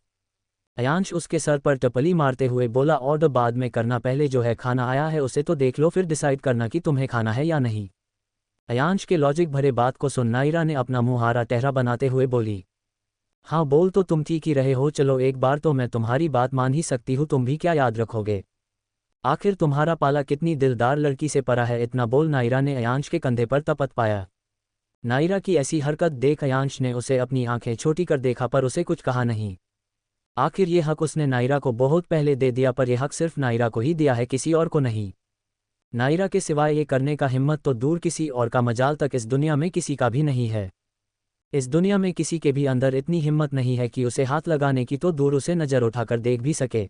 अयांश उसके सर पर टपली मारते हुए बोला, ऑर्डर बाद में करना, पहले जो है खाना आया है उसे तो देख लो, फिर डिसाइड करना कि तुम्हें खाना है या नहीं। अयांश के लॉजिक भरे बात को सुन नायरा ने अपना मुंह हारा टहरा बनाते हुए बोली, हाँ बोल तो तुम ठीक ही रहे हो, चलो एक बार तो मैं तुम्हारी बात मान ही सकती हूँ, तुम भी क्या याद रखोगे, आखिर तुम्हारा पाला कितनी दिलदार लड़की से पड़ा है। इतना बोल नायरा ने अयांश के कंधे पर तपत पाया। नायरा की ऐसी हरकत देख अयांश ने उसे अपनी आंखें छोटी कर देखा पर उसे कुछ कहा नहीं। आखिर ये हक उसने नायरा को बहुत पहले दे दिया, पर यह हक सिर्फ नायरा को ही दिया है, किसी और को नहीं। नायरा के सिवाय ये करने का हिम्मत तो दूर, किसी और का मजाल तक इस दुनिया में किसी का भी नहीं है। इस दुनिया में किसी के भी अंदर इतनी हिम्मत नहीं है कि उसे हाथ लगाने की, तो दूर उसे नज़र उठाकर देख भी सके।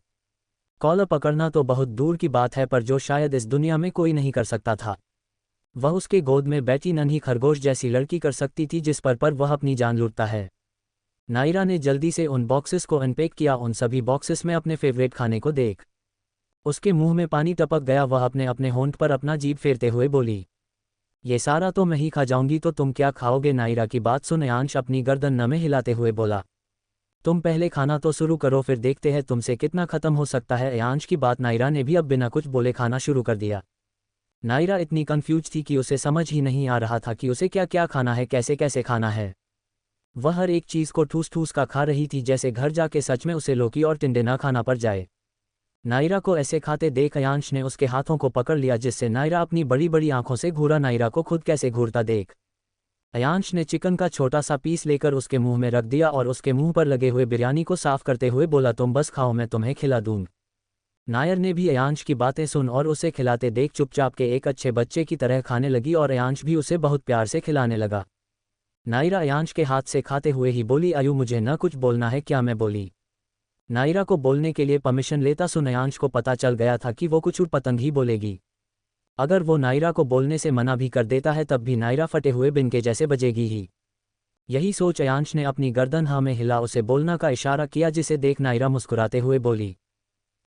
कॉलर पकड़ना तो बहुत दूर की बात है, पर जो शायद इस दुनिया में कोई नहीं कर सकता था, वह उसके गोद में बैठी नन्ही खरगोश जैसी लड़की कर सकती थी, जिस पर वह अपनी जान लूटता है। नायरा ने जल्दी से उन बॉक्सेस को अनपैक किया। उन सभी बॉक्सेस में अपने फेवरेट खाने को देख उसके मुंह में पानी टपक गया। वह अपने अपने होंठ पर अपना जीभ फेरते हुए बोली, ये सारा तो मैं ही खा जाऊंगी, तो तुम क्या खाओगे? नायरा की बात सुन अयांश अपनी गर्दन नमे हिलाते हुए बोला, तुम पहले खाना तो शुरू करो, फिर देखते हैं तुमसे कितना खत्म हो सकता है। अयांश की बात नायरा ने भी अब बिना कुछ बोले खाना शुरू कर दिया। नायरा इतनी कंफ्यूज थी कि उसे समझ ही नहीं आ रहा था कि उसे क्या क्या खाना है, कैसे कैसे खाना है। वह हर एक चीज़ को ठूस ठूस का खा रही थी, जैसे घर जाके सच में उसे लौकी और टिंडे ना खाना पड़ जाए। नायरा को ऐसे खाते देख अयांश ने उसके हाथों को पकड़ लिया, जिससे नायरा अपनी बड़ी बड़ी आंखों से घूरा। नायरा को खुद कैसे घूरता देख अयांश ने चिकन का छोटा सा पीस लेकर उसके मुंह में रख दिया और उसके मुंह पर लगे हुए बिरयानी को साफ करते हुए बोला, तुम बस खाओ, मैं तुम्हें खिला दूं। नायर ने भी अयांश की बातें सुन और उसे खिलाते देख चुपचाप के एक अच्छे बच्चे की तरह खाने लगी और अयांश भी उसे बहुत प्यार से खिलाने लगा। नायरा अयांश के हाथ से खाते हुए ही बोली, अयू मुझे न कुछ बोलना है क्या? मैं बोली। नायरा को बोलने के लिए परमिशन लेता सुन अयांश को पता चल गया था कि वो कुछ उटपतंग ही बोलेगी। अगर वो नायरा को बोलने से मना भी कर देता है तब भी नायरा फटे हुए बिन के जैसे बजेगी ही। यही सोच अयांश ने अपनी गर्दन हाँ में हिला उसे बोलना का इशारा किया, जिसे देख नायरा मुस्कुराते हुए बोली,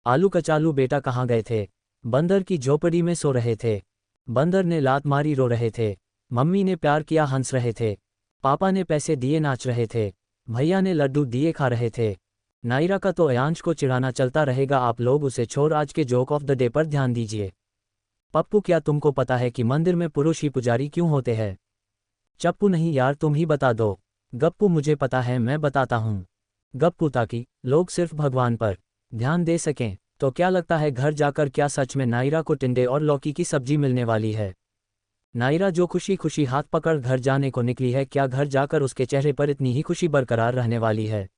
आलू कचालू बेटा कहाँ गए थे? बंदर की झोपड़ी में सो रहे थे। बंदर ने लात मारी रो रहे थे। मम्मी ने प्यार किया हंस रहे थे। पापा ने पैसे दिए नाच रहे थे। भैया ने लड्डू दिए खा रहे थे। नायरा का तो अयांश को चिढ़ाना चलता रहेगा। आप लोग उसे छोड़ आज के जोक ऑफ द डे पर ध्यान दीजिए। पप्पू क्या तुमको पता है कि मंदिर में पुरुष ही पुजारी क्यों होते हैं? चप्पू नहीं यार, तुम ही बता दो। गप्पू मुझे पता है, मैं बताता हूँ। गप्पू ताकि लोग सिर्फ भगवान पर ध्यान दे सकें। तो क्या लगता है घर जाकर क्या सच में नायरा को टिंडे और लौकी की सब्जी मिलने वाली है? नायरा जो खुशी खुशी हाथ पकड़ घर जाने को निकली है, क्या घर जाकर उसके चेहरे पर इतनी ही खुशी बरकरार रहने वाली है?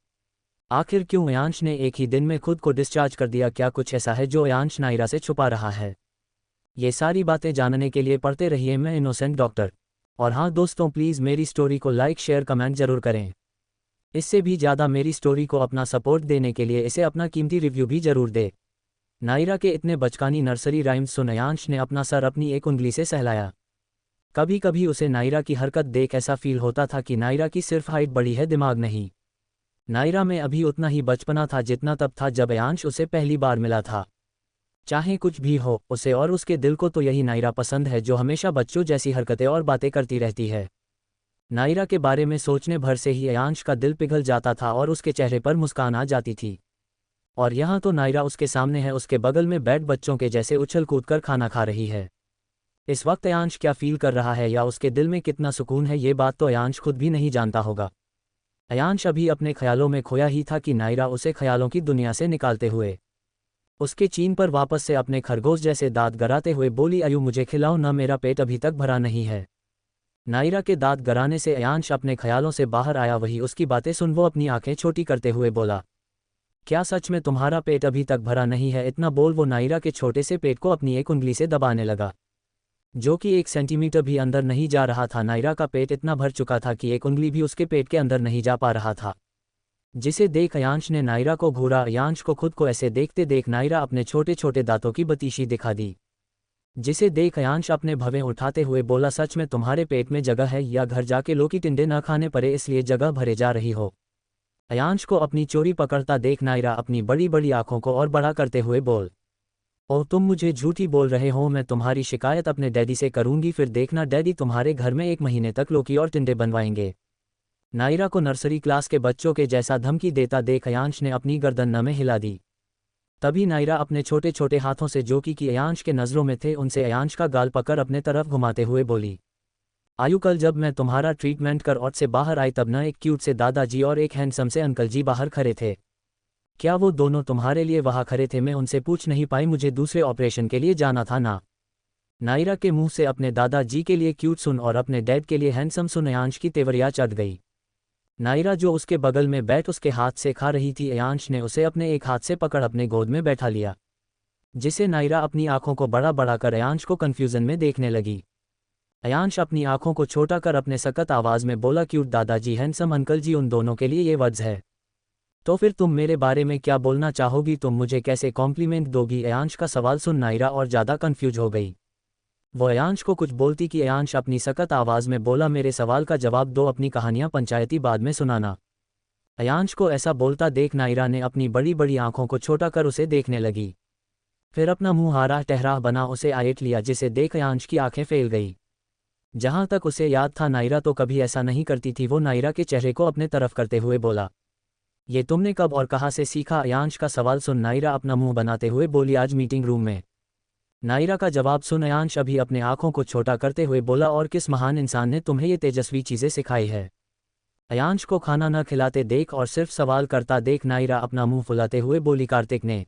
आखिर क्यों अयांश ने एक ही दिन में खुद को डिस्चार्ज कर दिया? क्या कुछ ऐसा है जो अयांश नायरा से छुपा रहा है? ये सारी बातें जानने के लिए पढ़ते रहिए मैं इनोसेंट डॉक्टर। और हाँ दोस्तों, प्लीज़ मेरी स्टोरी को लाइक शेयर कमेंट जरूर करें। इससे भी ज़्यादा मेरी स्टोरी को अपना सपोर्ट देने के लिए इसे अपना कीमती रिव्यू भी जरूर दे। नायरा के इतने बचकानी नर्सरी राइम्स सुन अयांश ने अपना सर अपनी एक उंगली से सहलाया। कभी कभी उसे नायरा की हरकत देख ऐसा फील होता था कि नायरा की सिर्फ हाइट बड़ी है, दिमाग नहीं। नायरा में अभी उतना ही बचपना था जितना तब था जब अयांश उसे पहली बार मिला था। चाहे कुछ भी हो, उसे और उसके दिल को तो यही नायरा पसंद है जो हमेशा बच्चों जैसी हरकतें और बातें करती रहती है। नायरा के बारे में सोचने भर से ही अयांश का दिल पिघल जाता था और उसके चेहरे पर मुस्कान आ जाती थी। और यहाँ तो नायरा उसके सामने है, उसके बगल में बैठ बच्चों के जैसे उछल कूद कर खाना खा रही है। इस वक्त अयांश क्या फील कर रहा है या उसके दिल में कितना सुकून है, ये बात तो अयांश खुद भी नहीं जानता होगा। अयांश अभी अपने ख्यालों में खोया ही था कि नायरा उसे ख्यालों की दुनिया से निकालते हुए उसके चीन पर वापस से अपने खरगोश जैसे दांत गराते हुए बोली, अयू मुझे खिलाओ ना, मेरा पेट अभी तक भरा नहीं है। नायरा के दांत गराने से अयांश अपने ख्यालों से बाहर आया। वही उसकी बातें सुन वो अपनी आंखें छोटी करते हुए बोला, क्या सच में तुम्हारा पेट अभी तक भरा नहीं है? इतना बोल वो नायरा के छोटे से पेट को अपनी एक उंगली से दबाने लगा, जो कि 1 सेंटीमीटर भी अंदर नहीं जा रहा था। नायरा का पेट इतना भर चुका था कि एक उंगली भी उसके पेट के अंदर नहीं जा पा रहा था, जिसे देख अयांश ने नायरा को घूरा। अयांश को खुद को ऐसे देखते देख नायरा अपने छोटे छोटे दांतों की बतीशी दिखा दी, जिसे देख अयांश अपने भवें उठाते हुए बोला, सच में तुम्हारे पेट में जगह है या घर जाके लौकी टिंडे न खाने पड़े इसलिए जगह भरे जा रही हो? अयांश को अपनी चोरी पकड़ता देख नायरा अपनी बड़ी बड़ी आंखों को और बड़ा करते हुए बोल, ओह तुम मुझे झूठी बोल रहे हो, मैं तुम्हारी शिकायत अपने डैडी से करूंगी, फिर देखना डैडी तुम्हारे घर में 1 महीने तक लौकी और टिंडे बनवाएंगे। नायरा को नर्सरी क्लास के बच्चों के जैसा धमकी देता देख अयांश ने अपनी गर्दन न में हिला दी। तभी नायरा अपने छोटे छोटे हाथों से, जो कि अयांश के नज़रों में थे, उनसे अयांश का गाल पकड़ अपने तरफ घुमाते हुए बोली, आयु कल जब मैं तुम्हारा ट्रीटमेंट कर और से बाहर आई तब न एक क्यूट से दादाजी और एक हैंडसम से अंकल जी बाहर खड़े थे। क्या वो दोनों तुम्हारे लिए वहाँ खड़े थे? मैं उनसे पूछ नहीं पाई, मुझे दूसरे ऑपरेशन के लिए जाना था ना। नायरा के मुंह से अपने दादाजी के लिए क्यूट सुन और अपने डैड के लिए हैंडसम सुन अयांश की तेवरिया चढ़ गई। नायरा जो उसके बगल में बैठ उसके हाथ से खा रही थी, अयांश ने उसे अपने एक हाथ से पकड़ अपने गोद में बैठा लिया, जिसे नायरा अपनी आंखों को बड़ा बड़ा कर अयांश को कन्फ्यूजन में देखने लगी। अयांश अपनी आंखों को छोटा कर अपने सख्त आवाज में बोला, क्यूट दादाजी, हैंडसम अंकल जी, उन दोनों के लिए ये वर्ड्स है। तो फिर तुम मेरे बारे में क्या बोलना चाहोगी? तुम मुझे कैसे कॉम्प्लीमेंट दोगी? अयांश का सवाल सुन नायरा और ज़्यादा कंफ्यूज हो गई। वो अयांश को कुछ बोलती कि अयांश अपनी सख्त आवाज़ में बोला, मेरे सवाल का जवाब दो, अपनी कहानियाँ पंचायती बाद में सुनाना। अयांश को ऐसा बोलता देख नायरा ने अपनी बड़ी बड़ी आंखों को छोटा कर उसे देखने लगी, फिर अपना मुंह हारा टहरा बना उसे आयत लिया, जिसे देख अयांश की आंखें फैल गई। जहां तक उसे याद था नायरा तो कभी ऐसा नहीं करती थी। वो नायरा के चेहरे को अपने तरफ करते हुए बोला, ये तुमने कब और कहाँ से सीखा? अयांश का सवाल सुन नायरा अपना मुंह बनाते हुए बोली, आज मीटिंग रूम में। नायरा का जवाब सुन अयांश अभी अपने आंखों को छोटा करते हुए बोला, और किस महान इंसान ने तुम्हें ये तेजस्वी चीज़ें सिखाई है? अयांश को खाना न खिलाते देख और सिर्फ सवाल करता देख नायरा अपना मुंह फुलाते हुए बोली, कार्तिक ने।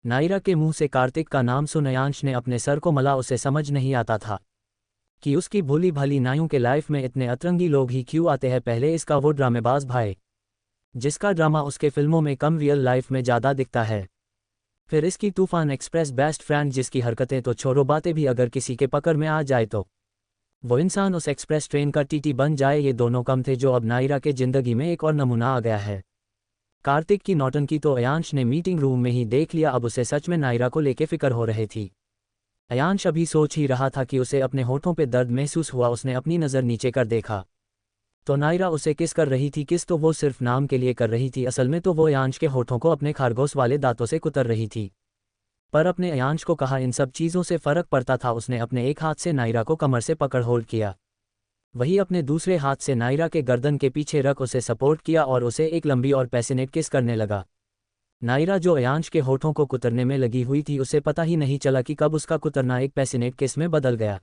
नायरा के मुंह से कार्तिक का नाम सुन अयांश ने अपने सर को मला। उसे समझ नहीं आता था कि उसकी भोली भाली नायों के लाइफ में इतने अतरंगी लोग ही क्यों आते हैं। पहले इसका वो ड्रामेबाज भाई जिसका ड्रामा उसके फिल्मों में कम रियल लाइफ में ज़्यादा दिखता है, फिर इसकी तूफान एक्सप्रेस बेस्ट फ्रेंड जिसकी हरकतें तो छोड़ो बातें भी अगर किसी के पकड़ में आ जाए तो वो इंसान उस एक्सप्रेस ट्रेन का टीटी बन जाए। ये दोनों कम थे जो अब नायरा के जिंदगी में एक और नमूना आ गया है। कार्तिक की नौटंकी तो अयांश ने मीटिंग रूम में ही देख लिया। अब उसे सच में नायरा को लेके फिक्र हो रही थी। अयांश अभी सोच ही रहा था कि उसे अपने होठों पे दर्द महसूस हुआ। उसने अपनी नज़र नीचे कर देखा तो नायरा उसे किस कर रही थी। किस तो वो सिर्फ नाम के लिए कर रही थी, असल में तो वो अयांश के होठों को अपने खरगोश वाले दांतों से कुतर रही थी। पर अपने अयांश को कहा इन सब चीज़ों से फ़र्क पड़ता था। उसने अपने एक हाथ से नायरा को कमर से पकड़ होल्ड किया, वही अपने दूसरे हाथ से नायरा के गर्दन के पीछे रख उसे सपोर्ट किया और उसे एक लंबी और पैसिनेट किस करने लगा। नायरा जो अयांश के होठों को कुतरने में लगी हुई थी, उसे पता ही नहीं चला कि कब उसका कुतरना एक पैसिनेट किस में बदल गया।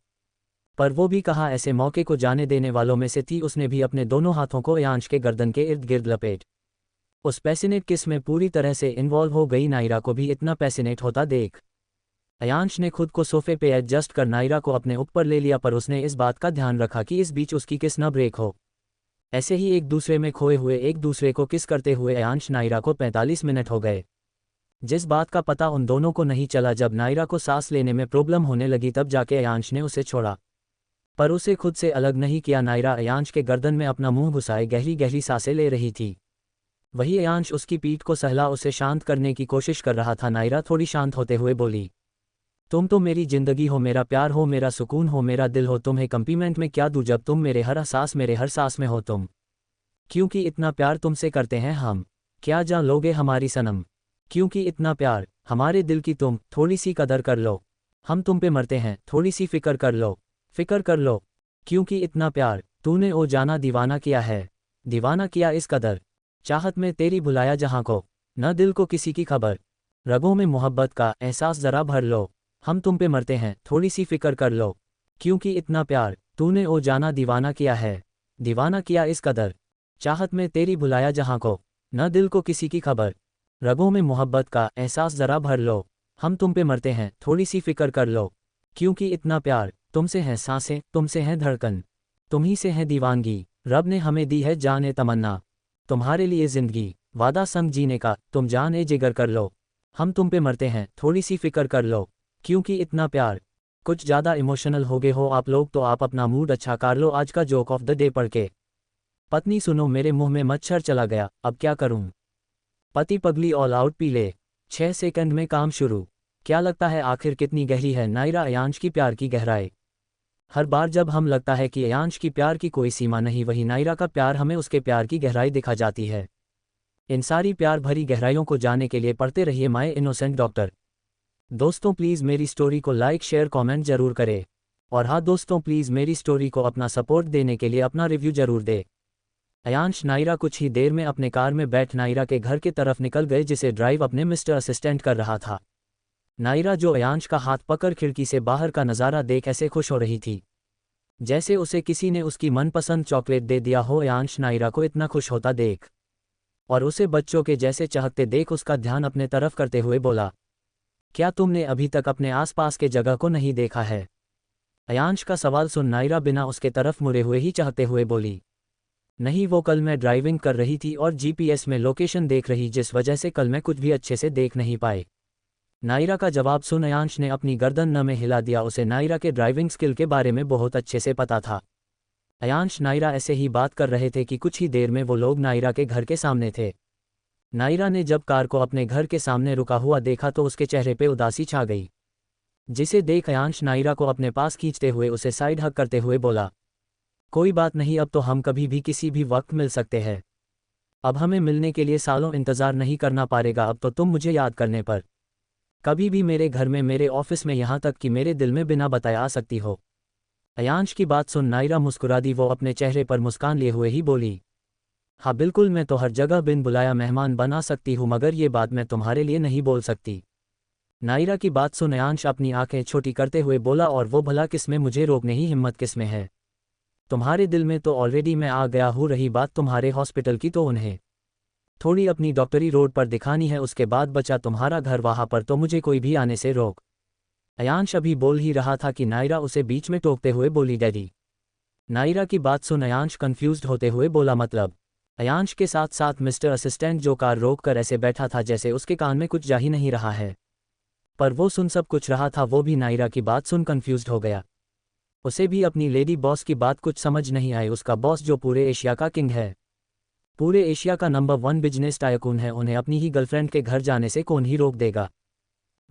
पर वो भी कहा ऐसे मौके को जाने देने वालों में से थी। उसने भी अपने दोनों हाथों को अयांश के गर्दन के इर्द गिर्द लपेट उस पैसिनेट किस में पूरी तरह से इन्वॉल्व हो गई। नायरा को भी इतना पैसिनेट होता देख अयांश ने खुद को सोफे पे एडजस्ट कर नायरा को अपने ऊपर ले लिया, पर उसने इस बात का ध्यान रखा कि इस बीच उसकी किस न ब्रेक हो। ऐसे ही एक दूसरे में खोए हुए एक दूसरे को किस करते हुए अयांश नायरा को 45 मिनट हो गए। जिस बात का पता उन दोनों को नहीं चला, जब नायरा को सांस लेने में प्रॉब्लम होने लगी तब जाके अयांश ने उसे छोड़ा, पर उसे खुद से अलग नहीं किया। नायरा अयांश के गर्दन में अपना मुंह घुसाए गहरी गहरी सांसें ले रही थी, वही अयांश उसकी पीठ को सहला उसे शांत करने की कोशिश कर रहा था। नायरा थोड़ी शांत होते हुए बोली, तुम तो मेरी जिंदगी हो, मेरा प्यार हो, मेरा सुकून हो, मेरा दिल हो। तुम्हें कम्प्लीमेंट में क्या दूं जब तुम मेरे हर सांस में हो तुम। क्योंकि इतना प्यार तुमसे करते हैं हम, क्या जान लोगे हमारी सनम। क्योंकि इतना प्यार हमारे दिल की तुम थोड़ी सी कदर कर लो। हम तुम पे मरते हैं, थोड़ी सी फिक्र कर लो। क्योंकि इतना प्यार तूने ओ जाना दीवाना किया है, दीवाना किया इस कदर। चाहत में तेरी भुलाया जहां को, न दिल को किसी की खबर। रगों में मोहब्बत का एहसास जरा भर लो। हम तुम पे मरते हैं, थोड़ी सी फिक्र कर लो। क्योंकि इतना प्यार तूने ओ जाना दीवाना किया है, दीवाना किया इस कदर। चाहत में तेरी भुलाया जहां को, न दिल को किसी की खबर। रगों में मोहब्बत का एहसास जरा भर लो। हम तुम पे मरते हैं, थोड़ी सी फिक्र कर लो। क्योंकि इतना प्यार तुमसे है सांसें, तुमसे है धड़कन, तुम ही से है दीवानगी। रब ने हमें दी है जाने तमन्ना, तुम्हारे लिए जिंदगी वादा संग जीने का, तुम जान ए जिगर कर लो। हम तुम पे मरते हैं, थोड़ी सी फिक्र कर लो। क्योंकि इतना प्यार। कुछ ज़्यादा इमोशनल हो गए हो आप लोग, तो आप अपना मूड अच्छा कर लो आज का जोक ऑफ द डे पढ़ के। पत्नी सुनो मेरे मुंह में मच्छर चला गया, अब क्या करूं। पति पगली ऑल आउट पी ले, 6 सेकंड में काम शुरू। क्या लगता है आखिर कितनी गहरी है नायरा अयांश की प्यार की गहराई। हर बार जब हम लगता है कि अयांश की प्यार की कोई सीमा नहीं, वही नायरा का प्यार हमें उसके प्यार की गहराई दिखा जाती है। इन सारी प्यार भरी गहराइयों को जानने के लिए पढ़ते रहिए माय इनोसेंट डॉक्टर। दोस्तों प्लीज़ मेरी स्टोरी को लाइक शेयर कमेंट जरूर करें, और हाँ दोस्तों प्लीज़ मेरी स्टोरी को अपना सपोर्ट देने के लिए अपना रिव्यू जरूर दे। अयांश नायरा कुछ ही देर में अपने कार में बैठ नायरा के घर की तरफ निकल गए, जिसे ड्राइव अपने मिस्टर असिस्टेंट कर रहा था। नायरा जो अयांश का हाथ पकड़ खिड़की से बाहर का नज़ारा देख ऐसे खुश हो रही थी जैसे उसे किसी ने उसकी मनपसंद चॉकलेट दे दिया हो। अयांश नायरा को इतना खुश होता देख और उसे बच्चों के जैसे चाहते देख उसका ध्यान अपने तरफ करते हुए बोला, क्या तुमने अभी तक अपने आसपास के जगह को नहीं देखा है। अयांश का सवाल सुन नायरा बिना उसके तरफ मुड़े हुए ही चाहते हुए बोली, नहीं, वो कल मैं ड्राइविंग कर रही थी और जीपीएस में लोकेशन देख रही, जिस वजह से कल मैं कुछ भी अच्छे से देख नहीं पाई। नायरा का जवाब सुन अयांश ने अपनी गर्दन न में हिला दिया। उसे नायरा के ड्राइविंग स्किल के बारे में बहुत अच्छे से पता था। अयांश नायरा ऐसे ही बात कर रहे थे कि कुछ ही देर में वो लोग नायरा के घर के सामने थे। नायरा ने जब कार को अपने घर के सामने रुका हुआ देखा तो उसके चेहरे पे उदासी छा गई, जिसे देख अयांश नायरा को अपने पास खींचते हुए उसे साइड हग करते हुए बोला, कोई बात नहीं, अब तो हम कभी भी किसी भी वक्त मिल सकते हैं। अब हमें मिलने के लिए सालों इंतज़ार नहीं करना पड़ेगा। अब तो तुम मुझे याद करने पर कभी भी मेरे घर में, मेरे ऑफिस में, यहाँ तक कि मेरे दिल में बिना बताए आ सकती हो। अयांश की बात सुन नायरा मुस्कुरा दी। वो अपने चेहरे पर मुस्कान लिए हुए ही बोली, हाँ बिल्कुल, मैं तो हर जगह बिन बुलाया मेहमान बना सकती हूँ, मगर ये बात मैं तुम्हारे लिए नहीं बोल सकती। नायरा की बात सुन अयांश अपनी आंखें छोटी करते हुए बोला, और वो भला किसमें, मुझे रोकने ही हिम्मत किसमें है? तुम्हारे दिल में तो ऑलरेडी मैं आ गया हूँ। रही बात तुम्हारे हॉस्पिटल की, तो उन्हें थोड़ी अपनी डॉक्टरी रोड पर दिखानी है, उसके बाद बचा तुम्हारा घर, वहाँ पर तो मुझे कोई भी आने से रोक। अयांश अभी बोल ही रहा था कि नायरा उसे बीच में टोकते हुए बोली, डैडी। नायरा की बात सुन अयांश कंफ्यूज्ड होते हुए बोला, मतलब? अयांश के साथ साथ मिस्टर असिस्टेंट, जो कार रोक कर ऐसे बैठा था जैसे उसके कान में कुछ जा ही नहीं रहा है, पर वो सुन सब कुछ रहा था, वो भी नायरा की बात सुन कंफ्यूज्ड हो गया। उसे भी अपनी लेडी बॉस की बात कुछ समझ नहीं आई। उसका बॉस जो पूरे एशिया का किंग है, पूरे एशिया का नंबर 1 बिजनेस टायकून है, उन्हें अपनी ही गर्लफ्रेंड के घर जाने से कौन ही रोक देगा?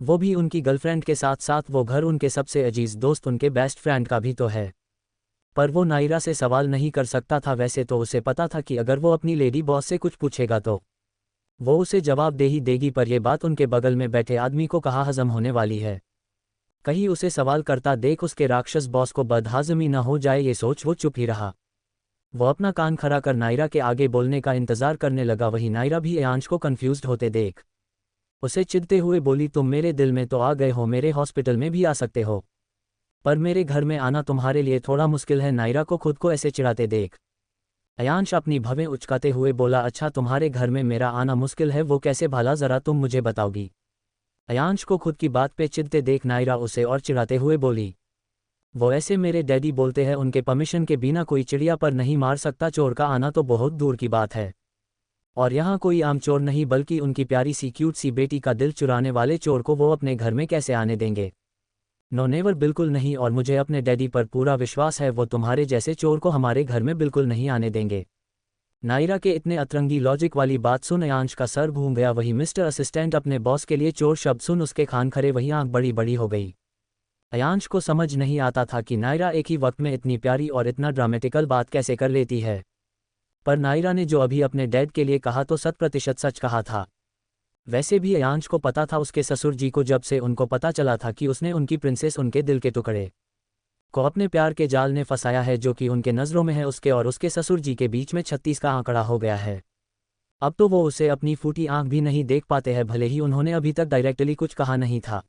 वो भी उनकी गर्लफ्रेंड के साथ साथ वो घर उनके सबसे अजीज दोस्त, उनके बेस्ट फ्रेंड का भी तो है। पर वो नायरा से सवाल नहीं कर सकता था। वैसे तो उसे पता था कि अगर वो अपनी लेडी बॉस से कुछ पूछेगा तो वो उसे जवाब दे ही देगी, पर यह बात उनके बगल में बैठे आदमी को कहाँ हजम होने वाली है? कहीं उसे सवाल करता देख उसके राक्षस बॉस को बदहाजमी न हो जाए, ये सोच वो चुप ही रहा। वो अपना कान खड़ा कर नायरा के आगे बोलने का इंतजार करने लगा। वही नायरा भी अयांश को कंफ्यूज्ड होते देख उसे चिढ़ते हुए बोली, तुम मेरे दिल में तो आ गए हो, मेरे हॉस्पिटल में भी आ सकते हो, पर मेरे घर में आना तुम्हारे लिए थोड़ा मुश्किल है। नायरा को खुद को ऐसे चिढ़ाते देख अयांश अपनी भवें उचकाते हुए बोला, अच्छा तुम्हारे घर में मेरा आना मुश्किल है, वो कैसे भला, ज़रा तुम मुझे बताओगी? अयांश को खुद की बात पे चिढ़ते देख नायरा उसे और चिढ़ाते हुए बोली, वो ऐसे मेरे डैडी बोलते हैं, उनके परमिशन के बिना कोई चिड़िया पर नहीं मार सकता, चोर का आना तो बहुत दूर की बात है। और यहाँ कोई आम चोर नहीं, बल्कि उनकी प्यारी सी क्यूट सी बेटी का दिल चुराने वाले चोर को वो अपने घर में कैसे आने देंगे? नो नेवर, बिल्कुल नहीं। और मुझे अपने डैडी पर पूरा विश्वास है, वो तुम्हारे जैसे चोर को हमारे घर में बिल्कुल नहीं आने देंगे। नायरा के इतने अतरंगी लॉजिक वाली बात सुन अयांश का सर घूम गया। वही मिस्टर असिस्टेंट अपने बॉस के लिए चोर शब्द सुन उसके खान खरे वही आंख बड़ी बड़ी हो गई। अयांश को समझ नहीं आता था कि नायरा एक ही वक्त में इतनी प्यारी और इतना ड्रामेटिकल बात कैसे कर लेती है। पर नायरा ने जो अभी अपने डैड के लिए कहा तो 100% सच कहा था। वैसे भी अयांश को पता था उसके ससुर जी को, जब से उनको पता चला था कि उसने उनकी प्रिंसेस, उनके दिल के टुकड़े को अपने प्यार के जाल ने फंसाया है, जो कि उनके नज़रों में है, उसके और उसके ससुर जी के बीच में 36 का आंकड़ा हो गया है। अब तो वो उसे अपनी फूटी आंख भी नहीं देख पाते हैं। भले ही उन्होंने अभी तक डायरेक्टली कुछ कहा नहीं था,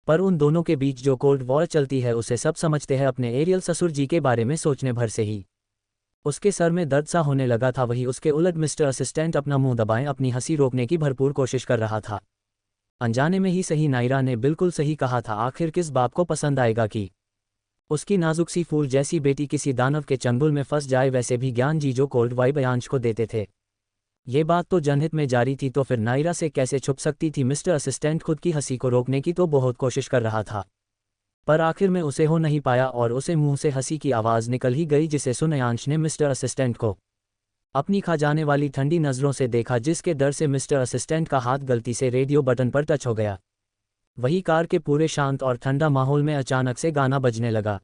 पर उन दोनों के बीच जो कोल्ड वॉर चलती है उसे सब समझते हैं। अपने एरियल ससुर जी के बारे में सोचने भर से ही उसके सर में दर्द सा होने लगा था। वही उसके उलट मिस्टर असिस्टेंट अपना मुंह दबाएं अपनी हंसी रोकने की भरपूर कोशिश कर रहा था। अनजाने में ही सही, नायरा ने बिल्कुल सही कहा था। आखिर किस बाप को पसंद आएगा कि उसकी नाजुक सी फूल जैसी बेटी किसी दानव के चंगुल में फंस जाए? वैसे भी ज्ञान जी जो कोल्ड वाइब अयांश को देते थे, ये बात तो जनहित में जारी थी, तो फिर नायरा से कैसे छुप सकती थी? मिस्टर असिस्टेंट खुद की हंसी को रोकने की तो बहुत कोशिश कर रहा था, पर आखिर में उसे हो नहीं पाया और उसे मुंह से हंसी की आवाज़ निकल ही गई, जिसे सुन अयांश ने मिस्टर असिस्टेंट को अपनी खा जाने वाली ठंडी नज़रों से देखा, जिसके डर से मिस्टर असिस्टेंट का हाथ गलती से रेडियो बटन पर टच हो गया। वही कार के पूरे शांत और ठंडा माहौल में अचानक से गाना बजने लगा।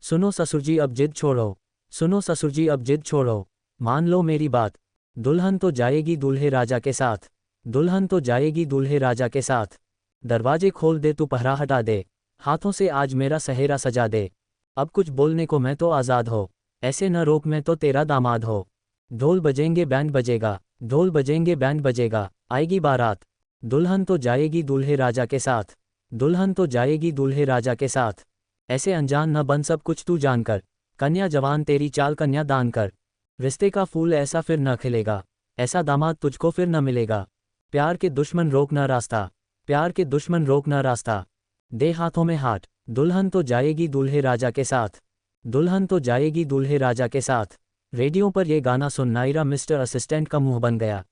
सुनो ससुरजी अब जिद छोड़ो, सुनो ससुरजी अब जिद छोड़ो, मान लो मेरी बात, दुल्हन तो जाएगी दूल्हे राजा के साथ, दुल्हन तो जाएगी दूल्हे राजा के साथ। दरवाजे खोल दे तू पहरा हटा दे, हाथों से आज मेरा सहेरा सजा दे। अब कुछ बोलने को मैं तो आज़ाद हो, ऐसे न रोक मैं तो तेरा दामाद हो। ढोल बजेंगे बैंड बजेगा, ढोल बजेंगे बैंड बजेगा, आएगी बारात, दुल्हन तो जाएगी दूल्हे राजा के साथ, दुल्हन तो जाएगी दूल्हे राजा के साथ। ऐसे अनजान न बन, सब कुछ तू जानकर, कन्या जवान तेरी चाल कन्या दान कर। रिश्ते का फूल ऐसा फिर न खिलेगा, ऐसा दामाद तुझको फिर न मिलेगा। प्यार के दुश्मन रोक न रास्ता, प्यार के दुश्मन रोक न रास्ता, दे हाथों में हाथ, दुल्हन तो जाएगी दूल्हे राजा के साथ, दुल्हन तो जाएगी दूल्हे राजा के साथ। रेडियो पर यह गाना सुन नायरा मिस्टर असिस्टेंट का मुंह बन गया।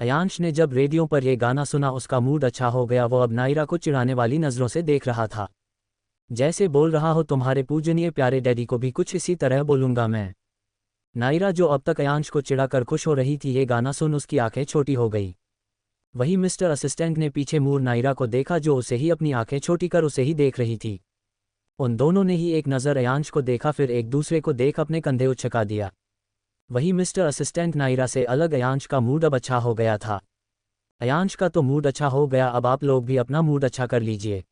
अयांश ने जब रेडियो पर यह गाना सुना उसका मूड अच्छा हो गया। वो अब नायरा को चिढ़ाने वाली नज़रों से देख रहा था, जैसे बोल रहा हो तुम्हारे पूजनीय प्यारे डैडी को भी कुछ इसी तरह बोलूँगा मैं। नायरा जो अब तक अयांश को चिढ़ाकर खुश हो रही थी, ये गाना सुन उसकी आंखें छोटी हो गई। वही मिस्टर असिस्टेंट ने पीछे मुड़ नायरा को देखा जो उसे ही अपनी आंखें छोटी कर उसे ही देख रही थी। उन दोनों ने ही एक नज़र अयांश को देखा, फिर एक दूसरे को देख अपने कंधे उछका दिया। वही मिस्टर असिस्टेंट नायरा से अलग अयांश का मूड अब अच्छा हो गया था। अयांश का तो मूड अच्छा हो गया, अब आप लोग भी अपना मूड अच्छा कर लीजिए।